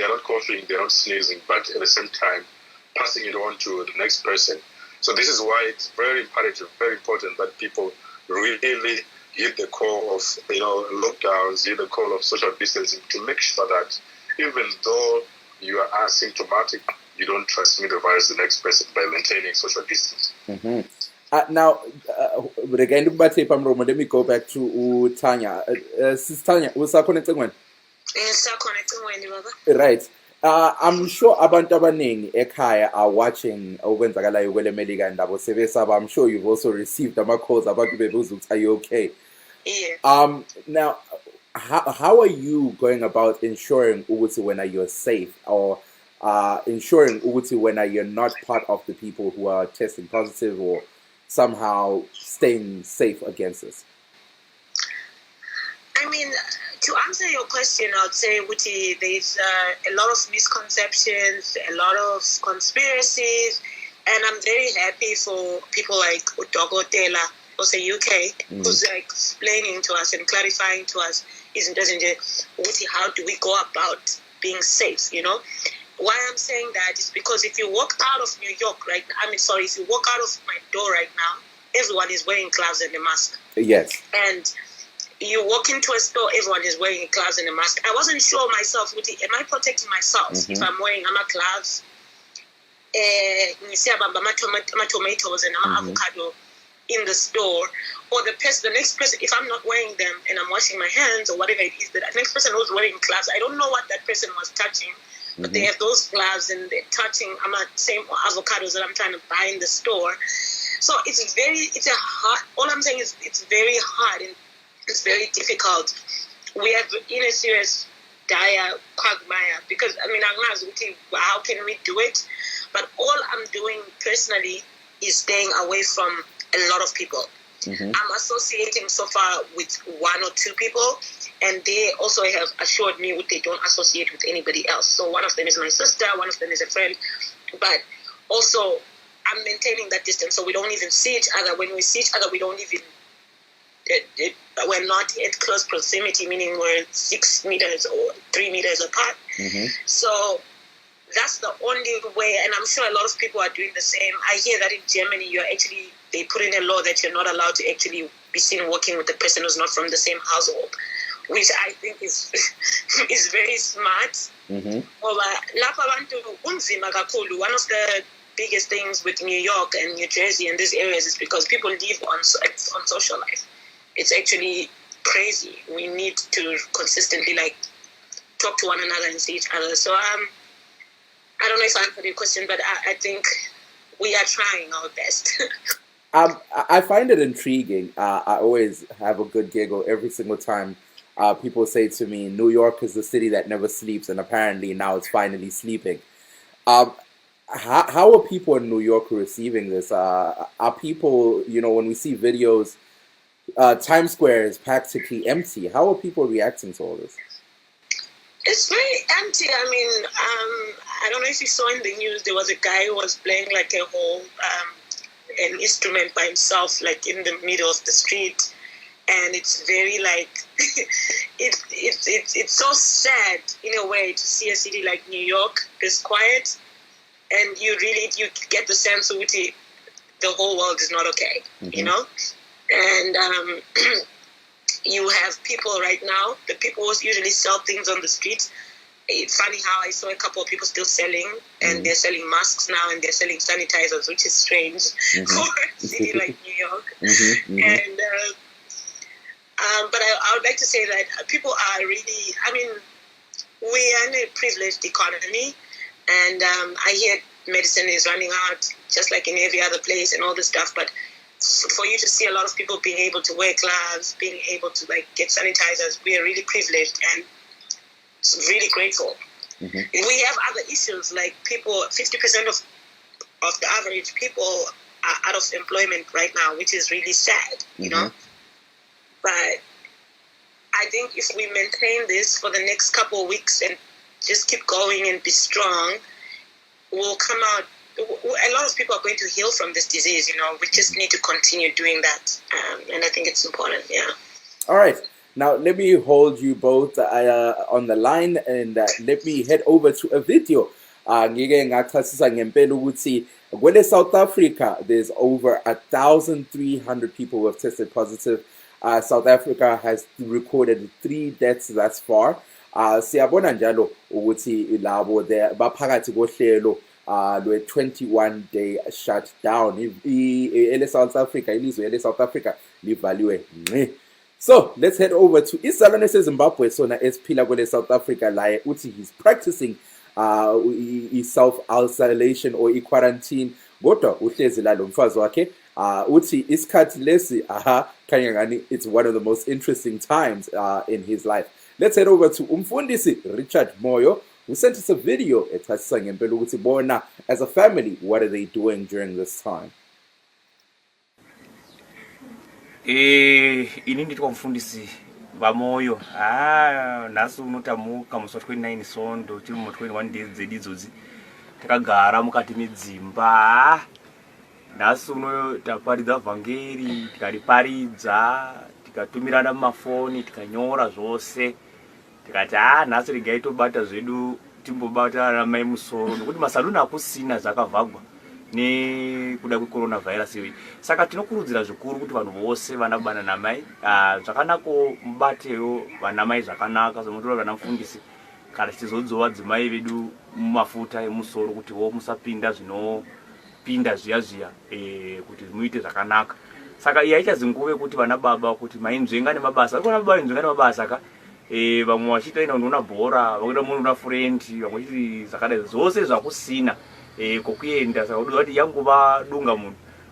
not coughing, they are not sneezing, but at the same time passing it on to the next person. So this is why it's very imperative, very important that people really heed the call of lockdowns, heed the call of social distancing, to make sure that even though you are asymptomatic, you don't transmit the virus to the next person by maintaining social distance. Mm-hmm. Now, again, let me go back to Tanya. Sis Tanya, right. I'm sure abantu abaningi ekhaya are watching okwenzakalayo kwele Melika ndaba sebesaba. I'm sure you've also received calls abantu bebuza ukuthi are you okay? Yeah. Now, how are you going about ensuring ukuthi when you're safe, or ensuring ukuthi when you're not part of the people who are testing positive or somehow staying safe against this? I mean, to answer your question, I'd say, Wuti, there's a lot of misconceptions, a lot of conspiracies, and I'm very happy for people like Udogo Tela, also UK, who's explaining to us and clarifying to us, Wuti, how do we go about being safe, Why I'm saying that is because if you walk out of New York if you walk out of my door right now, everyone is wearing gloves and a mask. Yes. And you walk into a store, everyone is wearing gloves and a mask. I wasn't sure myself, am I protecting myself if I'm wearing gloves? Tomatoes and avocado in the store, or the next person, if I'm not wearing them and I'm washing my hands or whatever it is, the next person who's wearing gloves, I don't know what that person was touching. But they have those gloves and they're touching same avocados that I'm trying to buy in the store. So all I'm saying is it's very hard and it's very difficult. We have in a serious dire quagmire because, how can we do it? But all I'm doing personally is staying away from a lot of people. I'm associating so far with 1 or 2 people, and they also have assured me they don't associate with anybody else. So one of them is my sister, one of them is a friend, but also I'm maintaining that distance, so we don't even see each other. When we see each other, we don't even, we're not at close proximity, meaning we're 6 meters or 3 meters apart. So that's the only way, and I'm sure a lot of people are doing the same. I hear that in Germany, they put in a law that you're not allowed to actually be seen walking with a person who's not from the same household, which I think is very smart. One of the biggest things with New York and New Jersey and these areas is because people live on social life. It's actually crazy. We need to consistently talk to one another and see each other. So I don't know if I answered your question, but I think we are trying our best. I find it intriguing. I always have a good giggle every single time people say to me, New York is the city that never sleeps, and apparently now it's finally sleeping. How are people in New York receiving this? Are people, when we see videos, Times Square is practically empty. How are people reacting to all this? It's very empty. I mean, I don't know if you saw in the news, there was a guy who was playing a whole an instrument by himself, in the middle of the street. And it's very it's so sad in a way to see a city like New York this quiet, and you get the sense that the whole world is not okay, and you have people right now, the people who usually sell things on the street. It's funny how I saw a couple of people still selling, and they're selling masks now, and they're selling sanitizers, which is strange for a city like New York. And but I would like to say that people are really, we are in a privileged economy, and I hear medicine is running out just like in every other place and all this stuff, but for you to see a lot of people being able to wear gloves, being able to get sanitizers, we are really privileged and really grateful. We have other issues, people, 50% of the average people are out of employment right now, which is really sad, you know. But I think if we maintain this for the next couple of weeks and just keep going and be strong, we'll come out. A lot of people are going to heal from this disease, We just need to continue doing that. And I think it's important, yeah. All right. Now, let me hold you both on the line, and let me head over to a video. When in South Africa, there's over 1,300 people who have tested positive. South Africa has recorded 3 deaths thus far. Siyabona njalo ukuthi labo baphakathi kohlelo lwe 21-day shutdown. South Africa, ilizwe ele South Africa livaliwe ngci. So let's head over to izalwane zeZimbabwe sona esiphila kwele South Africa laye uthi he's practicing self-isolation or quarantine. Kodwa uhlezi la lo mfazi wakhe uthi isikhathi lesi khanya ngani it's one of the most interesting times in his life. Let's head over to umfundisi Richard Moyo, who sent us a video echasisa ngempela ukuthi bona as a family what are they doing during this time. Ini nditwa mfundisi vamoyo nasu unotamuka musi 29 sondo tiri mu 21 days dzedizodzi takagara mukati medzimba nasu uno taparidza vhangeri tikariparidza tikatumirana mumafoni tikanyora zvose tikati nasu regai tobata zvedu timbobata ana mai musoro nokuti masaluni akusina zvakavhagwa nekuda kweCoronavirus iyi. Saka tinokurudzira zvikuru kuti vanhu vose vanabana namai zvakanako mubatewo vanamai zvakanaka somutora vana mufundisi kana tichizodzova dzimai vedu mumafuta emusoro kuti musapinda zvinopinda zviya kuti muite zvakanaka. Saka iyi haichazinguve kuti vana baba kuti mainzvenga nemabasa ariko baba inzvenga nemabasa ka vamwe vachiita ina una bhora vakuita munhu una friend vamwe chiti zvakadai zvose zvakusina kokuenda saka kuti yanguva dunga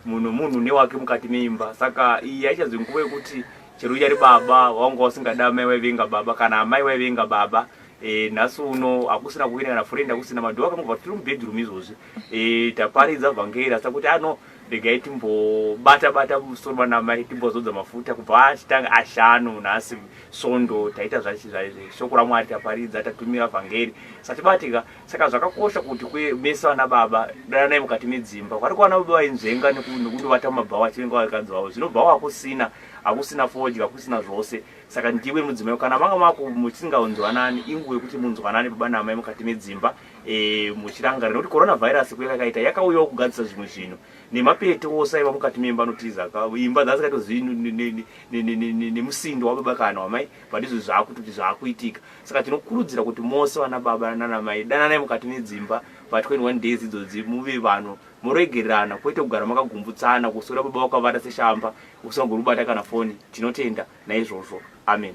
munhu newake mukati meimba. Saka iyi haichazinguve kuti chero uchari baba wanga usingada mai waivenga baba kana amai waivenga baba nhasi uno hakusina kuenda kana friend hakusina madhu akamubva tiri mubedroom izvozvi taparidza vhangeri asi kuti regai timbobata musoro vanamai timbozodza mafuta kubva achitanga 5 nhasi sondo taita shoko raMwari taparidza tatumira vhangeri satibatika. Saka zvakakosha kuti mese vana baba danai mukati medzimba kwari kwana baba vainzvenga nekundovata mumabhawa achivenga vakadzi vavo zvinobva hakusina fodya hakusina zvose. Saka ndiwe mudzimai kana manga mako muchisingaunzwanani inguve kuti munzwanani baba namai mukati medzimba muchirangarira kuti coronavirus kweyakaita yakauyawo kugadzisa zvimwe zvinhu nemapete osaiva mukati memba notiza imba dzasikaitozivi nemusindo wababa kana wamai but izvo zvakutoti zvaakuitika. Saka tinokurudzira kuti mose vana baba nanamai dananai mukati medzimba pa21 days idzodzi muve vanhu muregererana, kwete kugara makagumbutsana kusora baba wakavata seshamba usangorubata kana foni. Tinotenda naizvozvo. Amen.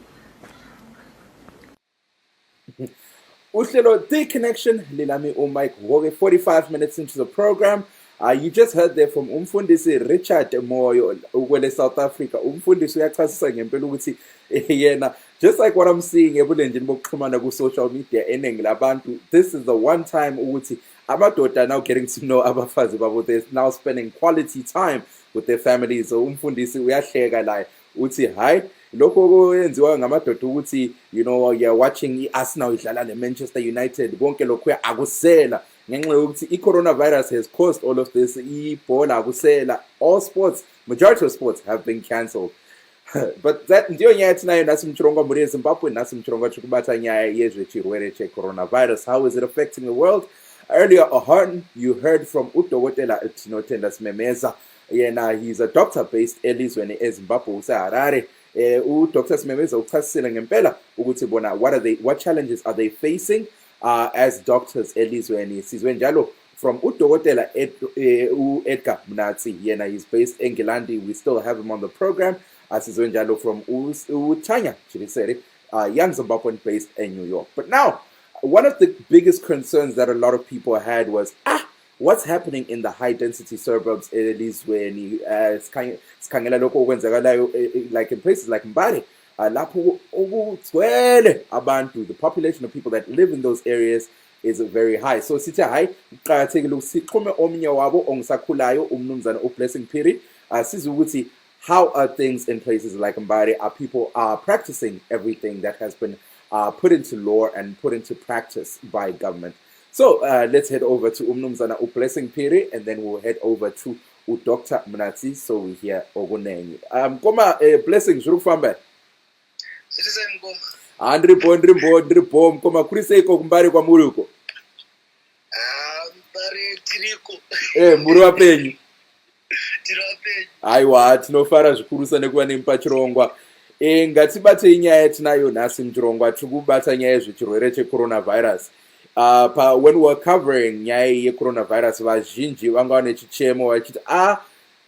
Okuhleo The Connection, Lilami uMike Hove, 45 minutes into the program. You just heard there from umfundisi Richard Moyo ukwele South Africa. Umfundisi uyachasisa ngempela ukuthi yena, just like what I'm seeing ebulenjini bokuxhumana ku social media eningi labantu, this is the one time ukuthi amadoda now getting to know abafazi babo, they're now spending quality time with their families. So umfundisi uyahleka la uthi hi lokho yenziwa ngamadoda ukuthi you know you're watching iArsenal idlala neManchester United, konke lokho akusela ngenxa yokuthi iCoronavirus has caused all of this. Ibhola akusela, all sports, majority of sports have been cancelled. But that ndiyo nyaya tinayo nasimchirongo muri eZimbabwe, nasimchirongo chikubata nyaya yezvechirwere cheCoronavirus. How is it affecting the world? Earlier on, you heard from udokotela Tinotenda Simemeza. Yena, he's a doctor based elizweni eZimbabwe useHarare. Dr. Simemeza uchasisile ngempela ukuthi bona what challenges are they facing as doctors elizweni. Sizwe njalo from udokotela Edgar Mnatsi. Yena, he's based in Ngilandi. We still have him on the program. Sizwe njalo from Tanya Chiriseri, young Zimbabwean based in New York. But now, one of the biggest concerns that a lot of people had was, what's happening in the high density suburbs elizweni? Sikhangela lokho okwenzakalayo like in places like Mbare, lapho ukugcwele abantu, the population of people that live in those areas is very high. So sithi hayi uqhakathekile ukuthi sixhume omnye wabo ongisakhulayo umnumzana uBlessing Phiri, sizwe ukuthi how are things in places like Mbare? Are people practicing everything that has been put into law and put into practice by government? So let's head over to umnumzana uBlessing Phiri, and then we'll head over to Dr. Mnatsi, so we hear okunengi. Koma Blessing juru kufamba. Citizen Goma. Andribom koma kuriseko kumbari kwa muruko. Mbari tiriko. Muri wapenyu. Tiri wapenyu. Aiwa, tinofara zvikurusa nekuva nemupachirongwa. Ngatibate inyaya yatinayo nhasi muchirongwa, tikubata nyaya yezvechirwere cheCoronavirus. When we were covering nyaya yeCoronavirus, vazhinji vanga vane chichemo vachiti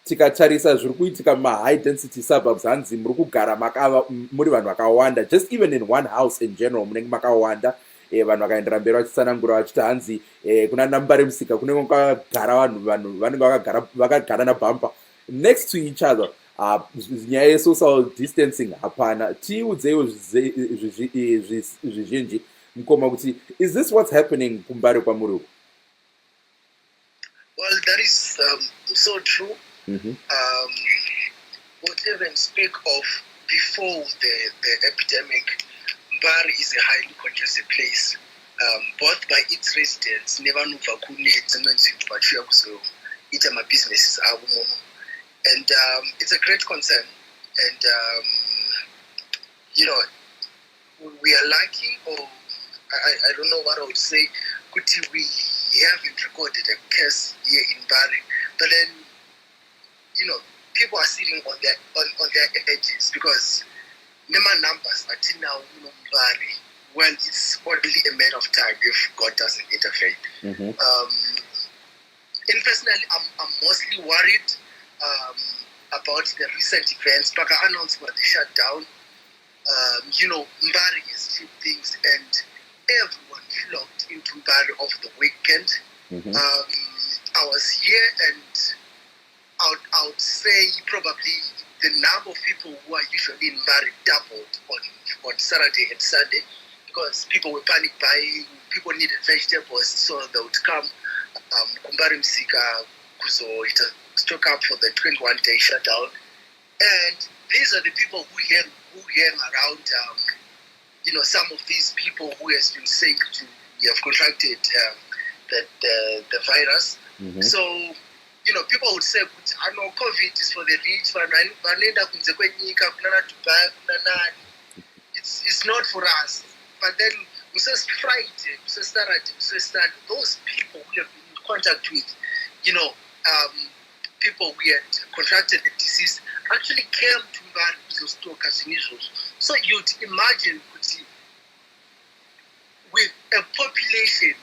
tikatarisa zviri kuitika high density suburbs hanzi muri kugara muri vanhu vakawanda, just even in one house in general munenge makawanda. Vanhu vakaendera mberi vachitsanangura vachiti hanzi kuna Nambare Musika kunenge kwakagara vanhu vanenge vakagara nabhampa next to each other. Nyaya yesocial distancing hapana. Tiudzeiwo zvizhinji mukoma kuti, is this what's happening kumbari kwamuri? Well, that is so true. What even speak of before the epidemic, Mbari is a highly congested place, both by its residents, never know my businesses, and it's a great concern. And you know, we are lucky, or I don't know what I would say. We haven't recorded a case here in Bari, but then you know, people are sitting on their edges because number numbers until now, Bari. Well, it's only a matter of time if God doesn't intervene. And personally, I'm mostly worried about the recent events. But I announced about the shutdown. You know, Mbari is cheap things, and everyone flocked into Mbari over the weekend. I was here, and I would say probably the number of people who are usually in Mbari doubled on Saturday and Sunday, because people were panic buying, people needed vegetables, so they would come. Kumbari Msika kuzo stock up for the 21-day shutdown, and these are the people who hang around. You know, some of these people who has been sick have contracted the virus. So, you know, people would say, I know COVID is for the rich, it's not for us. But then Mrs. Friday, Mrs. Saturday, Mrs. Sunday, those people we have been in contact with, people we had contracted the disease actually came to those talkers in Israel. So you'd imagine with a population,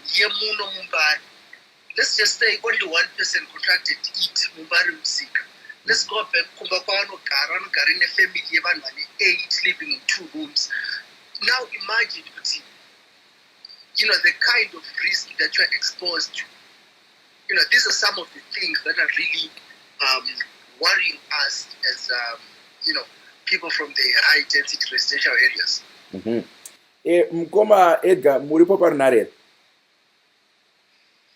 let's just say only one person contracted it, Mumbari Musika. Let's go back, Kumbakano, Karan, in a family, 8 living in 2 rooms. Now imagine, the kind of risk that you're exposed to. These are some of the things that are really worrying us as, people from the high-density residential areas. Mkoma Edgar, muripo parnare.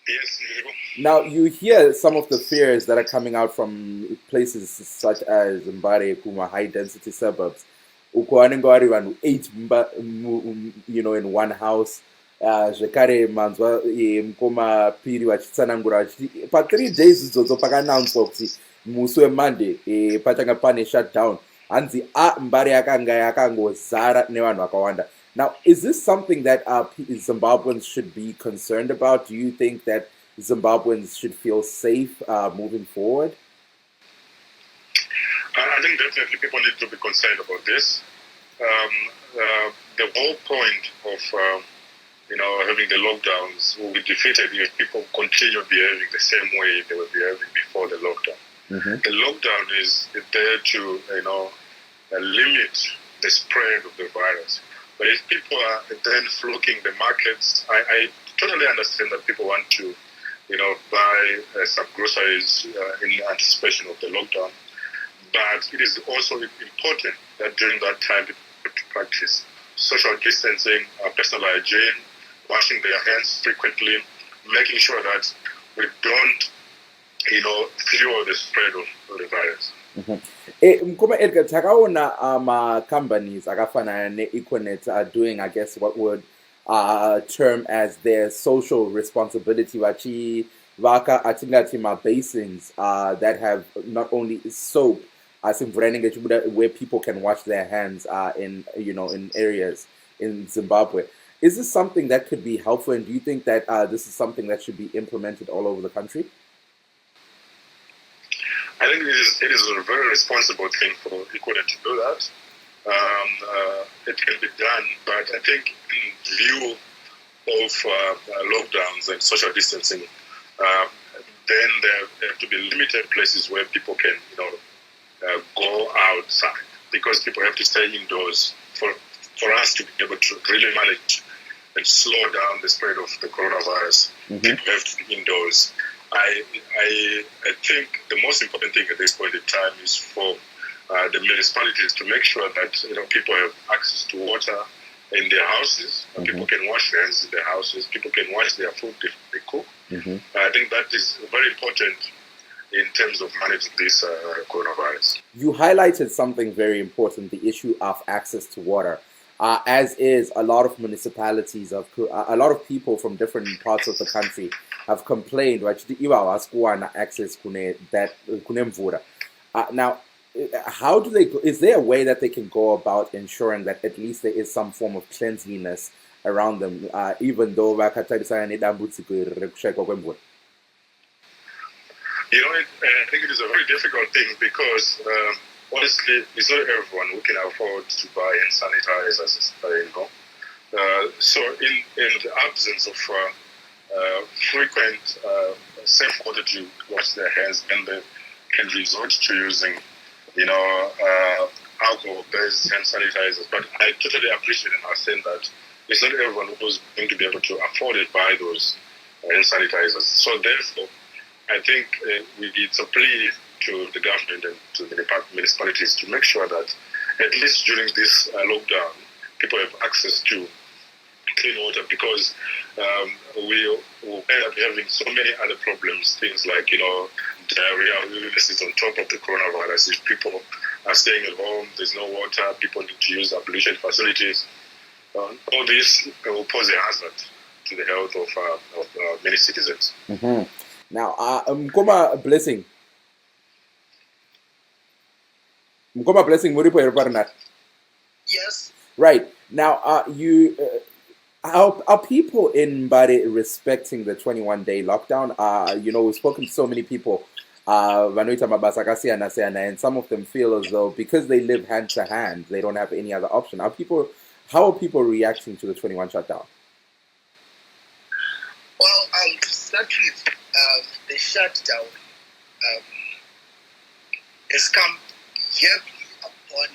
Yes. Now, you hear some of the fears that are coming out from places such as Mbare, Kuma, high-density suburbs. Ukuanengwari vanhu 8 in one house. Zvekare manzwa Mkoma Piri vachitsanangura vachiti pa 3 days idzodzo pakaanaunswa kuti musi weMonday patanga pane shutdown. Hanzi Mbare yakanga yakangozara nevanhu vakawanda. Now, is this something that Zimbabweans should be concerned about? Do you think that Zimbabweans should feel safe moving forward? I think definitely people need to be concerned about this. The whole point of having the lockdowns will be defeated if people continue behaving the same way they were behaving before the lockdown. Mm-hmm. The lockdown is there to limit the spread of the virus. But if people are then flocking the markets, I totally understand that people want to, buy some groceries in anticipation of the lockdown. But it is also important that during that time people practice social distancing, personal hygiene, washing their hands frequently, making sure that we don't, fuel the spread of the virus. Mkoma Edgar, takaona companies akafana ne-Econet are doing, I guess, what would term as their social responsibility. Vaka atingati basins that have not only soap, where people can wash their hands in areas in Zimbabwe. Is this something that could be helpful, and do you think that this is something that should be implemented all over the country? I think it is a very responsible thing for Econet to do that. It can be done, but I think in view of lockdowns and social distancing, then there have to be limited places where people can, go outside, because people have to stay indoors for us to be able to really manage and slow down the spread of the coronavirus. Mm-hmm. People have to be indoors. I think the most important thing at this point in time is for the municipalities to make sure that people have access to water in their houses. Mm-hmm. People can wash their hands in their houses. People can wash their food if they cook. Mm-hmm. I think that is very important in terms of managing this coronavirus. You highlighted something very important, the issue of access to water. As is a lot of municipalities, a lot of people from different parts of the country have complained access kune. Now, how do they? Is there a way that they can go about ensuring that at least there is some form of cleanliness around them, even though I think it is a very difficult thing because honestly, it's not everyone who can afford to buy hand sanitizers. So in the absence of frequent safe water to wash their hands, then they can resort to using, alcohol-based hand sanitizers. But I totally appreciate and understand that it's not everyone who's going to be able to afford it, buy those hand sanitizers. So therefore, I think it's a plea to the government and to the municipalities to make sure that at least during this lockdown, people have access to clean water, because we will end up having so many other problems, things like, diarrhea, illnesses on top of the coronavirus. If people are staying at home, there's no water, people need to use ablution facilities. All this will pose a hazard to the health of many citizens. Mm-hmm. Now, Mkoma Blessing. Mkoma Blessing, Muripo Yerparnat. Yes. Right. Now, you Are people in Mbare respecting the 21-day lockdown? We've spoken to so many people, vanoita mabasa akasiyana-siyana, and some of them feel as though because they live hand to hand, they don't have any other option. How are people reacting to the 21 shutdown? Well, to start with, the shutdown has come heavily upon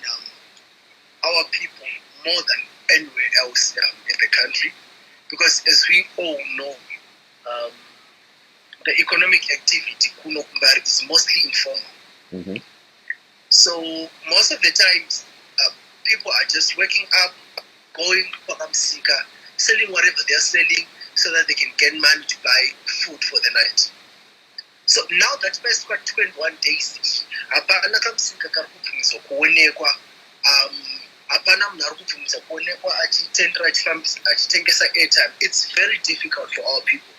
our people more than anywhere else in the country, because as we all know, the economic activity is mostly informal. Mm-hmm. So most of the times, people are just waking up, going for Amsika, selling whatever they're selling so that they can get money to buy food for the night. So now that first 21 days, apana kamsika karikubvumisa kuonekwa, apana munhu arikubvumisa kuonekwa achitengesa airtime. It's very difficult for our people.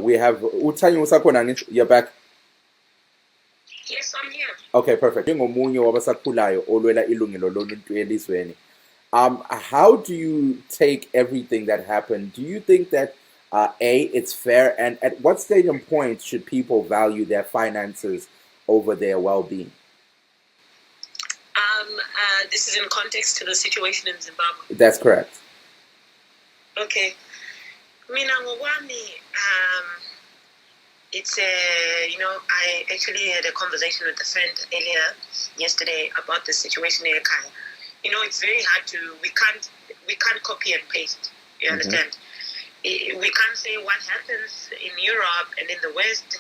We have Utanyi Usakona, you're back. Yes, I'm here. Okay, perfect. Njengomunye wabasakhulayo olwela ilungelo loluntu elizweni. How do you take everything that happened? Do you think that it's fair, and at what stage and point should people value their finances over their well-being? This is in context to the situation in Zimbabwe. That's correct. Okay. Mina ngowami, it's I actually had a conversation with a friend earlier yesterday about the situation in Kaya. It's very hard we can't copy and paste. You understand? We can't say what happens in Europe and in the West,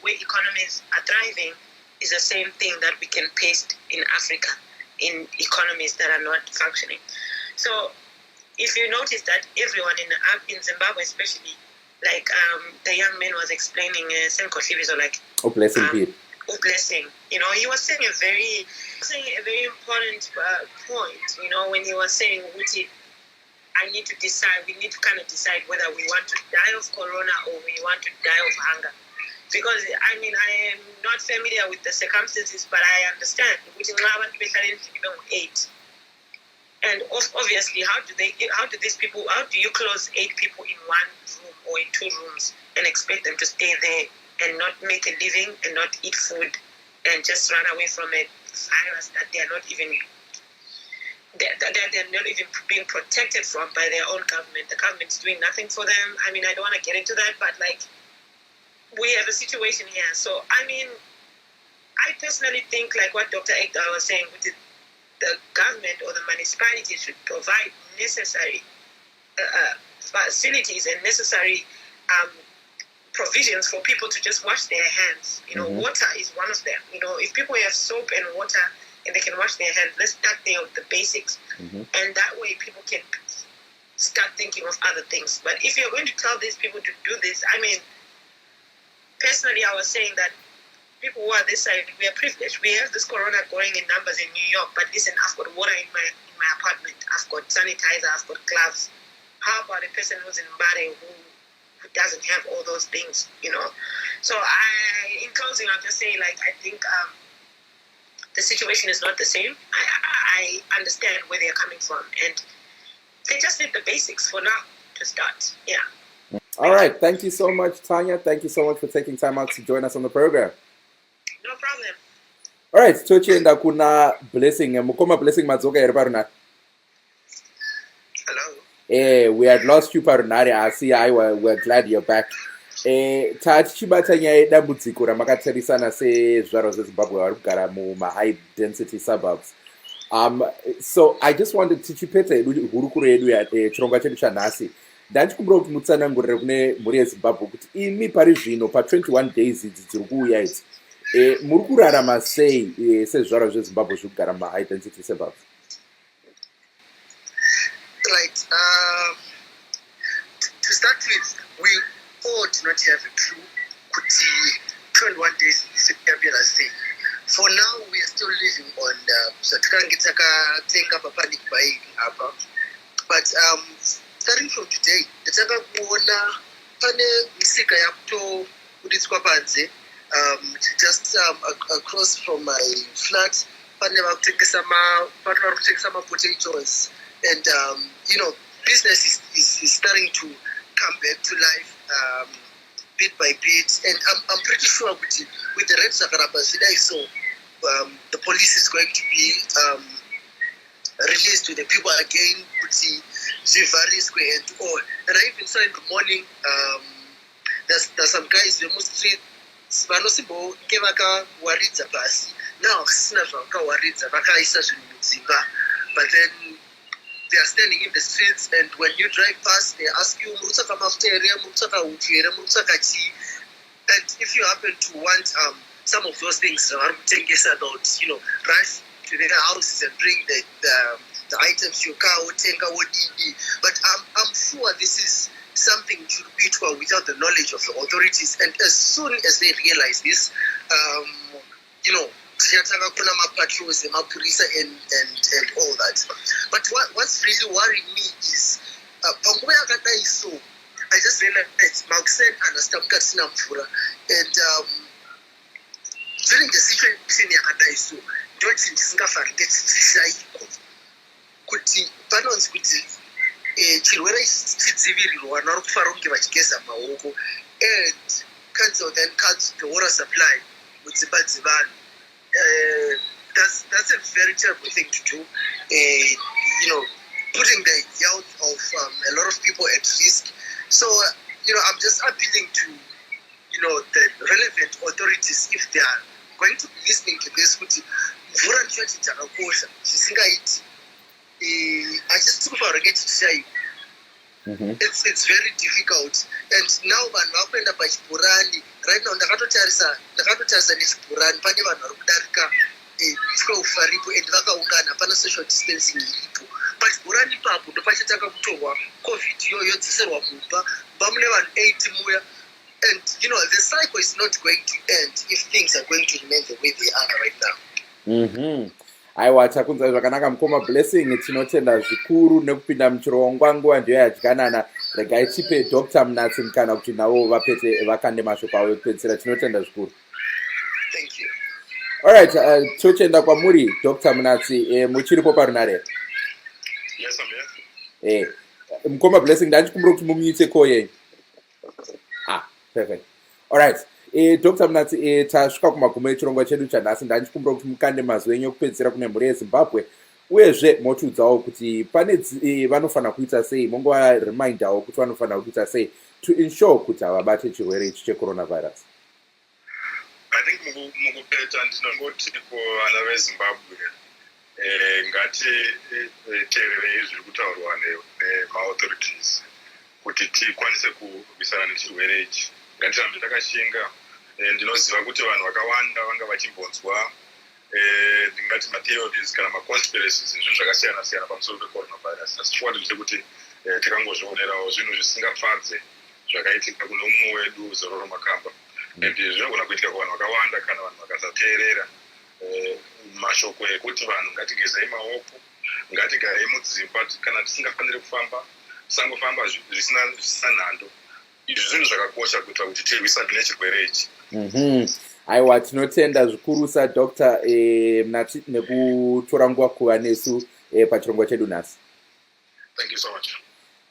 where economies are thriving, is the same thing that we can paste in Africa, in economies that are not functioning. So if you notice that everyone in Zimbabwe especially, like the young man was explaining, Blessing. Blessing. He was saying a very important point, when he was saying, we need to kind of decide whether we want to die of corona or we want to die of hunger. Because, I am not familiar with the circumstances, but I understand. And obviously, how do you close 8 people in one room or in 2 rooms and expect them to stay there and not make a living and not eat food and just run away from a virus that they're not even being protected from by their own government? The government's doing nothing for them. I don't want to get into that, but we have a situation here. So, I personally think, like what Dr. Ekdal was saying, the government or the municipality should provide necessary facilities and necessary provisions for people to just wash their hands. Water is one of them. If people have soap and water and they can wash their hands, let's start there with the basics. And that way people can start thinking of other things. But if you're going to tell these people to do this, personally, I was saying that people who are this side, we are privileged. We have this corona going in numbers in New York, but listen, I've got water in my apartment. I've got sanitizer, I've got gloves. How about a person who's in Mbare who doesn't have all those things, So in closing, I'll just say, I think the situation is not the same. I understand where they're coming from, and they just need the basics for now to start. Yeah. All right. Thank you so much, Tanya. Thank you so much for taking time out to join us on the program. No problem. All right. Tochienda kuna Blessing. Mukoma Blessing Madzoka ere parunare. Hello. We had lost you parunare. We're glad you're back. Tichibata nyaya yedambudziko ramakaterisana sezvaro zveZimbabwe vari kugara muma-high density suburbs. So I just wanted tichipedza hurukuro yedu chirongwa chedu chanhasi. Ndachikumbira kuti mutsanangurire kune mhuri yeZimbabwe kuti imi pari zvino pa21 days idzi dziri kuuya idzi muri kurarama sei sezvaro zveZimbabwe zviri kugara muma-high density suburbs? Right. To start with, we all do not have a clue. Could 21 days disappear as thing. For now, we are still living on but starting from today, just across from my flat, potatoes, and business is starting to come back to life bit by bit, and I'm pretty sure with the Red Zakaraba Zidai, so the police is going to be released to the people again, the Zivarisque and all. And I even saw in the morning, there's some guys in the street, vanosimbo kevaka waridza basi now sina zvaka waridza vakaisa zvinhu mudzimba, but then they are standing in the streets, and when you drive past they ask you murutsaka mafuta here, murutsaka uchi here, murutsaka chi, and if you happen to want some of those things about, rush to the houses and bring the items your car or tenga or DD. But I'm sure this is something should be without the knowledge of the authorities, and as soon as they realize this, patrols and all that. But what's really worrying me is I just realized Maxen understand and during the situation yakadaiso ndoti ndisingafanire ndichishaiko kuti panonzi kuti chirwere chidzivirirwa vanhu vari kufanira kunge vachigeza maoko, and cancel then cut the water supply mudzimba dzevanhu. That's a very terrible thing to do, putting the health of a lot of people at risk. So I'm just appealing to the relevant authorities, if they are going to be listening to this, kuti mvura ndicho chinhu chakakosha chisingaiti achisikurege chishaiwa. It's very difficult, and now vanhu vakuenda pachipurani right now. Ndakatotarisa nechipurani, pane vanhu vari kudarika 12 varipo and vakaungana, pana social distancing iripo pachipurani ipapo. Ndopachatanga kutorwa covid yodzeserwa mumba mune vanhu 8 muya. And the cycle is not going to end if things are going to remain the way they are right now. Aiwa, takunza zvakanaka mukoma Blessing, tinotenda zvikuru nekupinda muchirongwa nguva ndiyo yadyanana. Regai tipe Dr. Mnatsi mukana kuti navo vapete vakande mashoko avo ekupedzisira. Tinotenda zvikuru. Thank you. Alright, tochenda kwamuri Dr. Mnatsi, muchiripo parunare? Yes, I'm here. Mukoma Blessing, ndachikumbira kuti mumuite koye. Perfect. Alright. Dr. Mnatsi, tasvika kumagumo echirongwa chedu chanhasi. Ndachikumbira kuti mukande mazwi enyu ekupedzisira kune mhuri yeZimbabwe, uyezve motiudzawo kuti pane vanofanira kuita sei, mongova remindawo kuti vanofanira kuita sei to ensure kuti havabate chirwere ichi checoronavirus. I think mukupeta ndinongoti kuvana veZimbabwe ngatiteererei zviri kutaurwa nemaauthorities kuti tikwanise kurwisana nechirwere ichi. Ngatirambe takashinga. Ndinoziva kuti vanhu vakawanda vanga vachimbonzwa ndingati matheories kana maconspiracies zvinhu zvakasiyana siyana pamusoro pecoronavirus. Asi chokwadi ndechekuti takangozvionerawo zvinhu zvisingafadze zvakaitika kuno mumwe wedu Zororo Makamba, and zvinogona kuitika kuvanhu vakawanda kana vanhu vakasateerera mashoko ekuti vanhu ngatigezei maoko, ngatigarei mudzimba, kana tisingafaniri kufamba tisangofamba zvisina nhando. Izvi zvinhu zvakakosha kuitira kuti tirwisane nechirwere ichi. Aiwa, tinotenda zvikurusa Dr. Mnatsi nekutora nguva kuva nesu pachirongwa chedu nhasi. Thank you so much.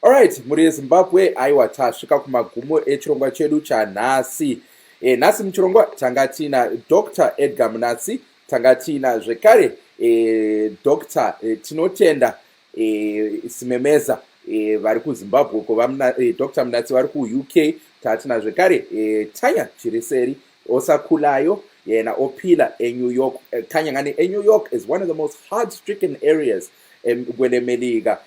Alright, muri yeZimbabwe, aiwa, tasvika kumagumo echirongwa chedu chanhasi. Nhasi muchirongwa tanga tina Dr. Edgar Mnatsi, tanga tina zvekare Dr. tinotenda Simemeza vari kuZimbabwe, kova Dr. Mnatsi vari kuUK, tatina zvekare Tanya Chiriseri Okuhleo yena ophila eNew York. Tanya ngani eNew York is one of the most hard-stricken areas kwele Melika.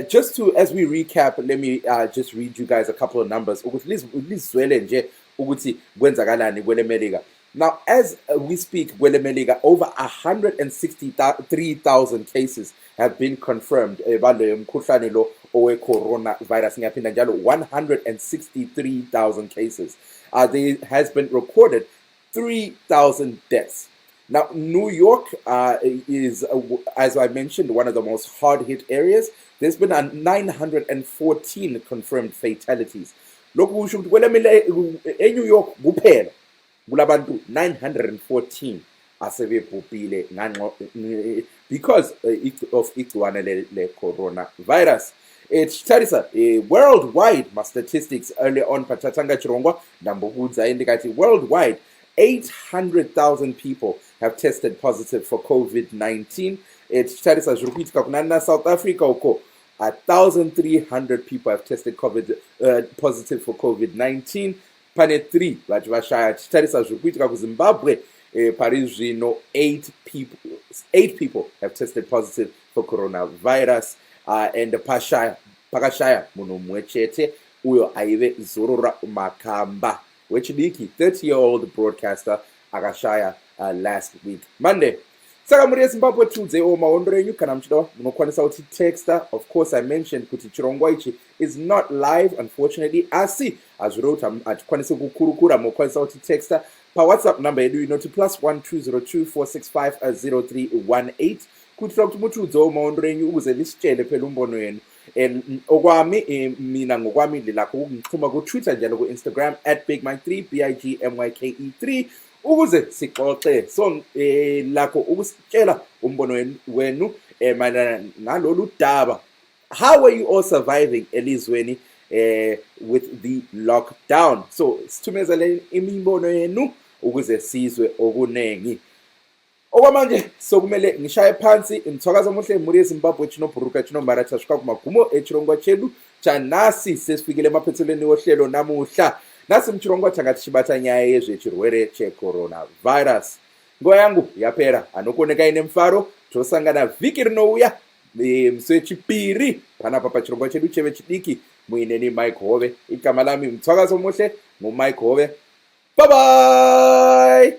Just to, as we recap, let me just read you guys a couple of numbers ukuthi lizwele nje ukuthi kwenzakalani kwele Melika. Now, as we speak, kwele Melika, over 163,000 cases have been confirmed balo ngomkhuhlane lo oweCoronavirus. Ngiyaphinda njalo 163,000 cases. There has been recorded 3,000 deaths. Now, New York is, as I mentioned, one of the most hard-hit areas. There's been 914 confirmed fatalities. Look, we should in New York, kulabantu 914 asebebhubhile because of igciwane le coronavirus. tichitarisa worldwide statistics early on patatanga chirongwa ndambokudza ndikati worldwide 800,000 people have tested positive for COVID-19. Tichitarisa zviri kuitika kuna South Africa uko 1,300 people have tested positive for COVID-19. Pane 3 vati vashaya. Tichitarisa zviri kuitika kuZimbabwe pari zvino 8 people have tested positive for coronavirus. And pakashaya munhu mumwe chete uyo aive Zorora Makamba wechidiki 30-year-old broadcaster akashaya last week Monday. Saka muri yeZimbabwe tiudzewo maondero enyu kana muchida munokwanisa kuti texta. Of course I mentioned kuti chirongwa ichi is not live unfortunately, asi azviro kuti hatikwanisi kukurukura mokwanisa kuti texta pawhatsapp number yedu inoti +12024650318 kuitira kuti mutiudzewo maondero enyu ukuze ndisichele phela umbono yenu. Okwami mina ngokwami ndilakho ukungixhuma kuTwitter njalo kuInstagram @bigmike3 BIGMYKE3 ukuze sixoxe so lakho ukusitshela umbono wenu mayelana nalolu daba. How are you all surviving elizweni with the lockdown? So sithumezele imibono yenu ukuze sizwe okunengi. Okwamanje sokumele ngishaye phansi imthwakazo omuhle muri yeZimbabwe chinobhuruka chinombaratha swika kumagumo echirongwa chedu chanasi sesifikile emaphethelweni wohlelo namuhla. Nasi mchirongwa tanga tichibata nyaya yezvechirwere cheCoronavirus. Nguva yangu yapera, anokuoneka ine mfaro tosangana vhiki rinouya musi wechipiri panapa pachirongwa chedu cheve chidiki muineni Mike Hove. Igama lami mthwakazo omuhle nguMike Hove. Bye bye.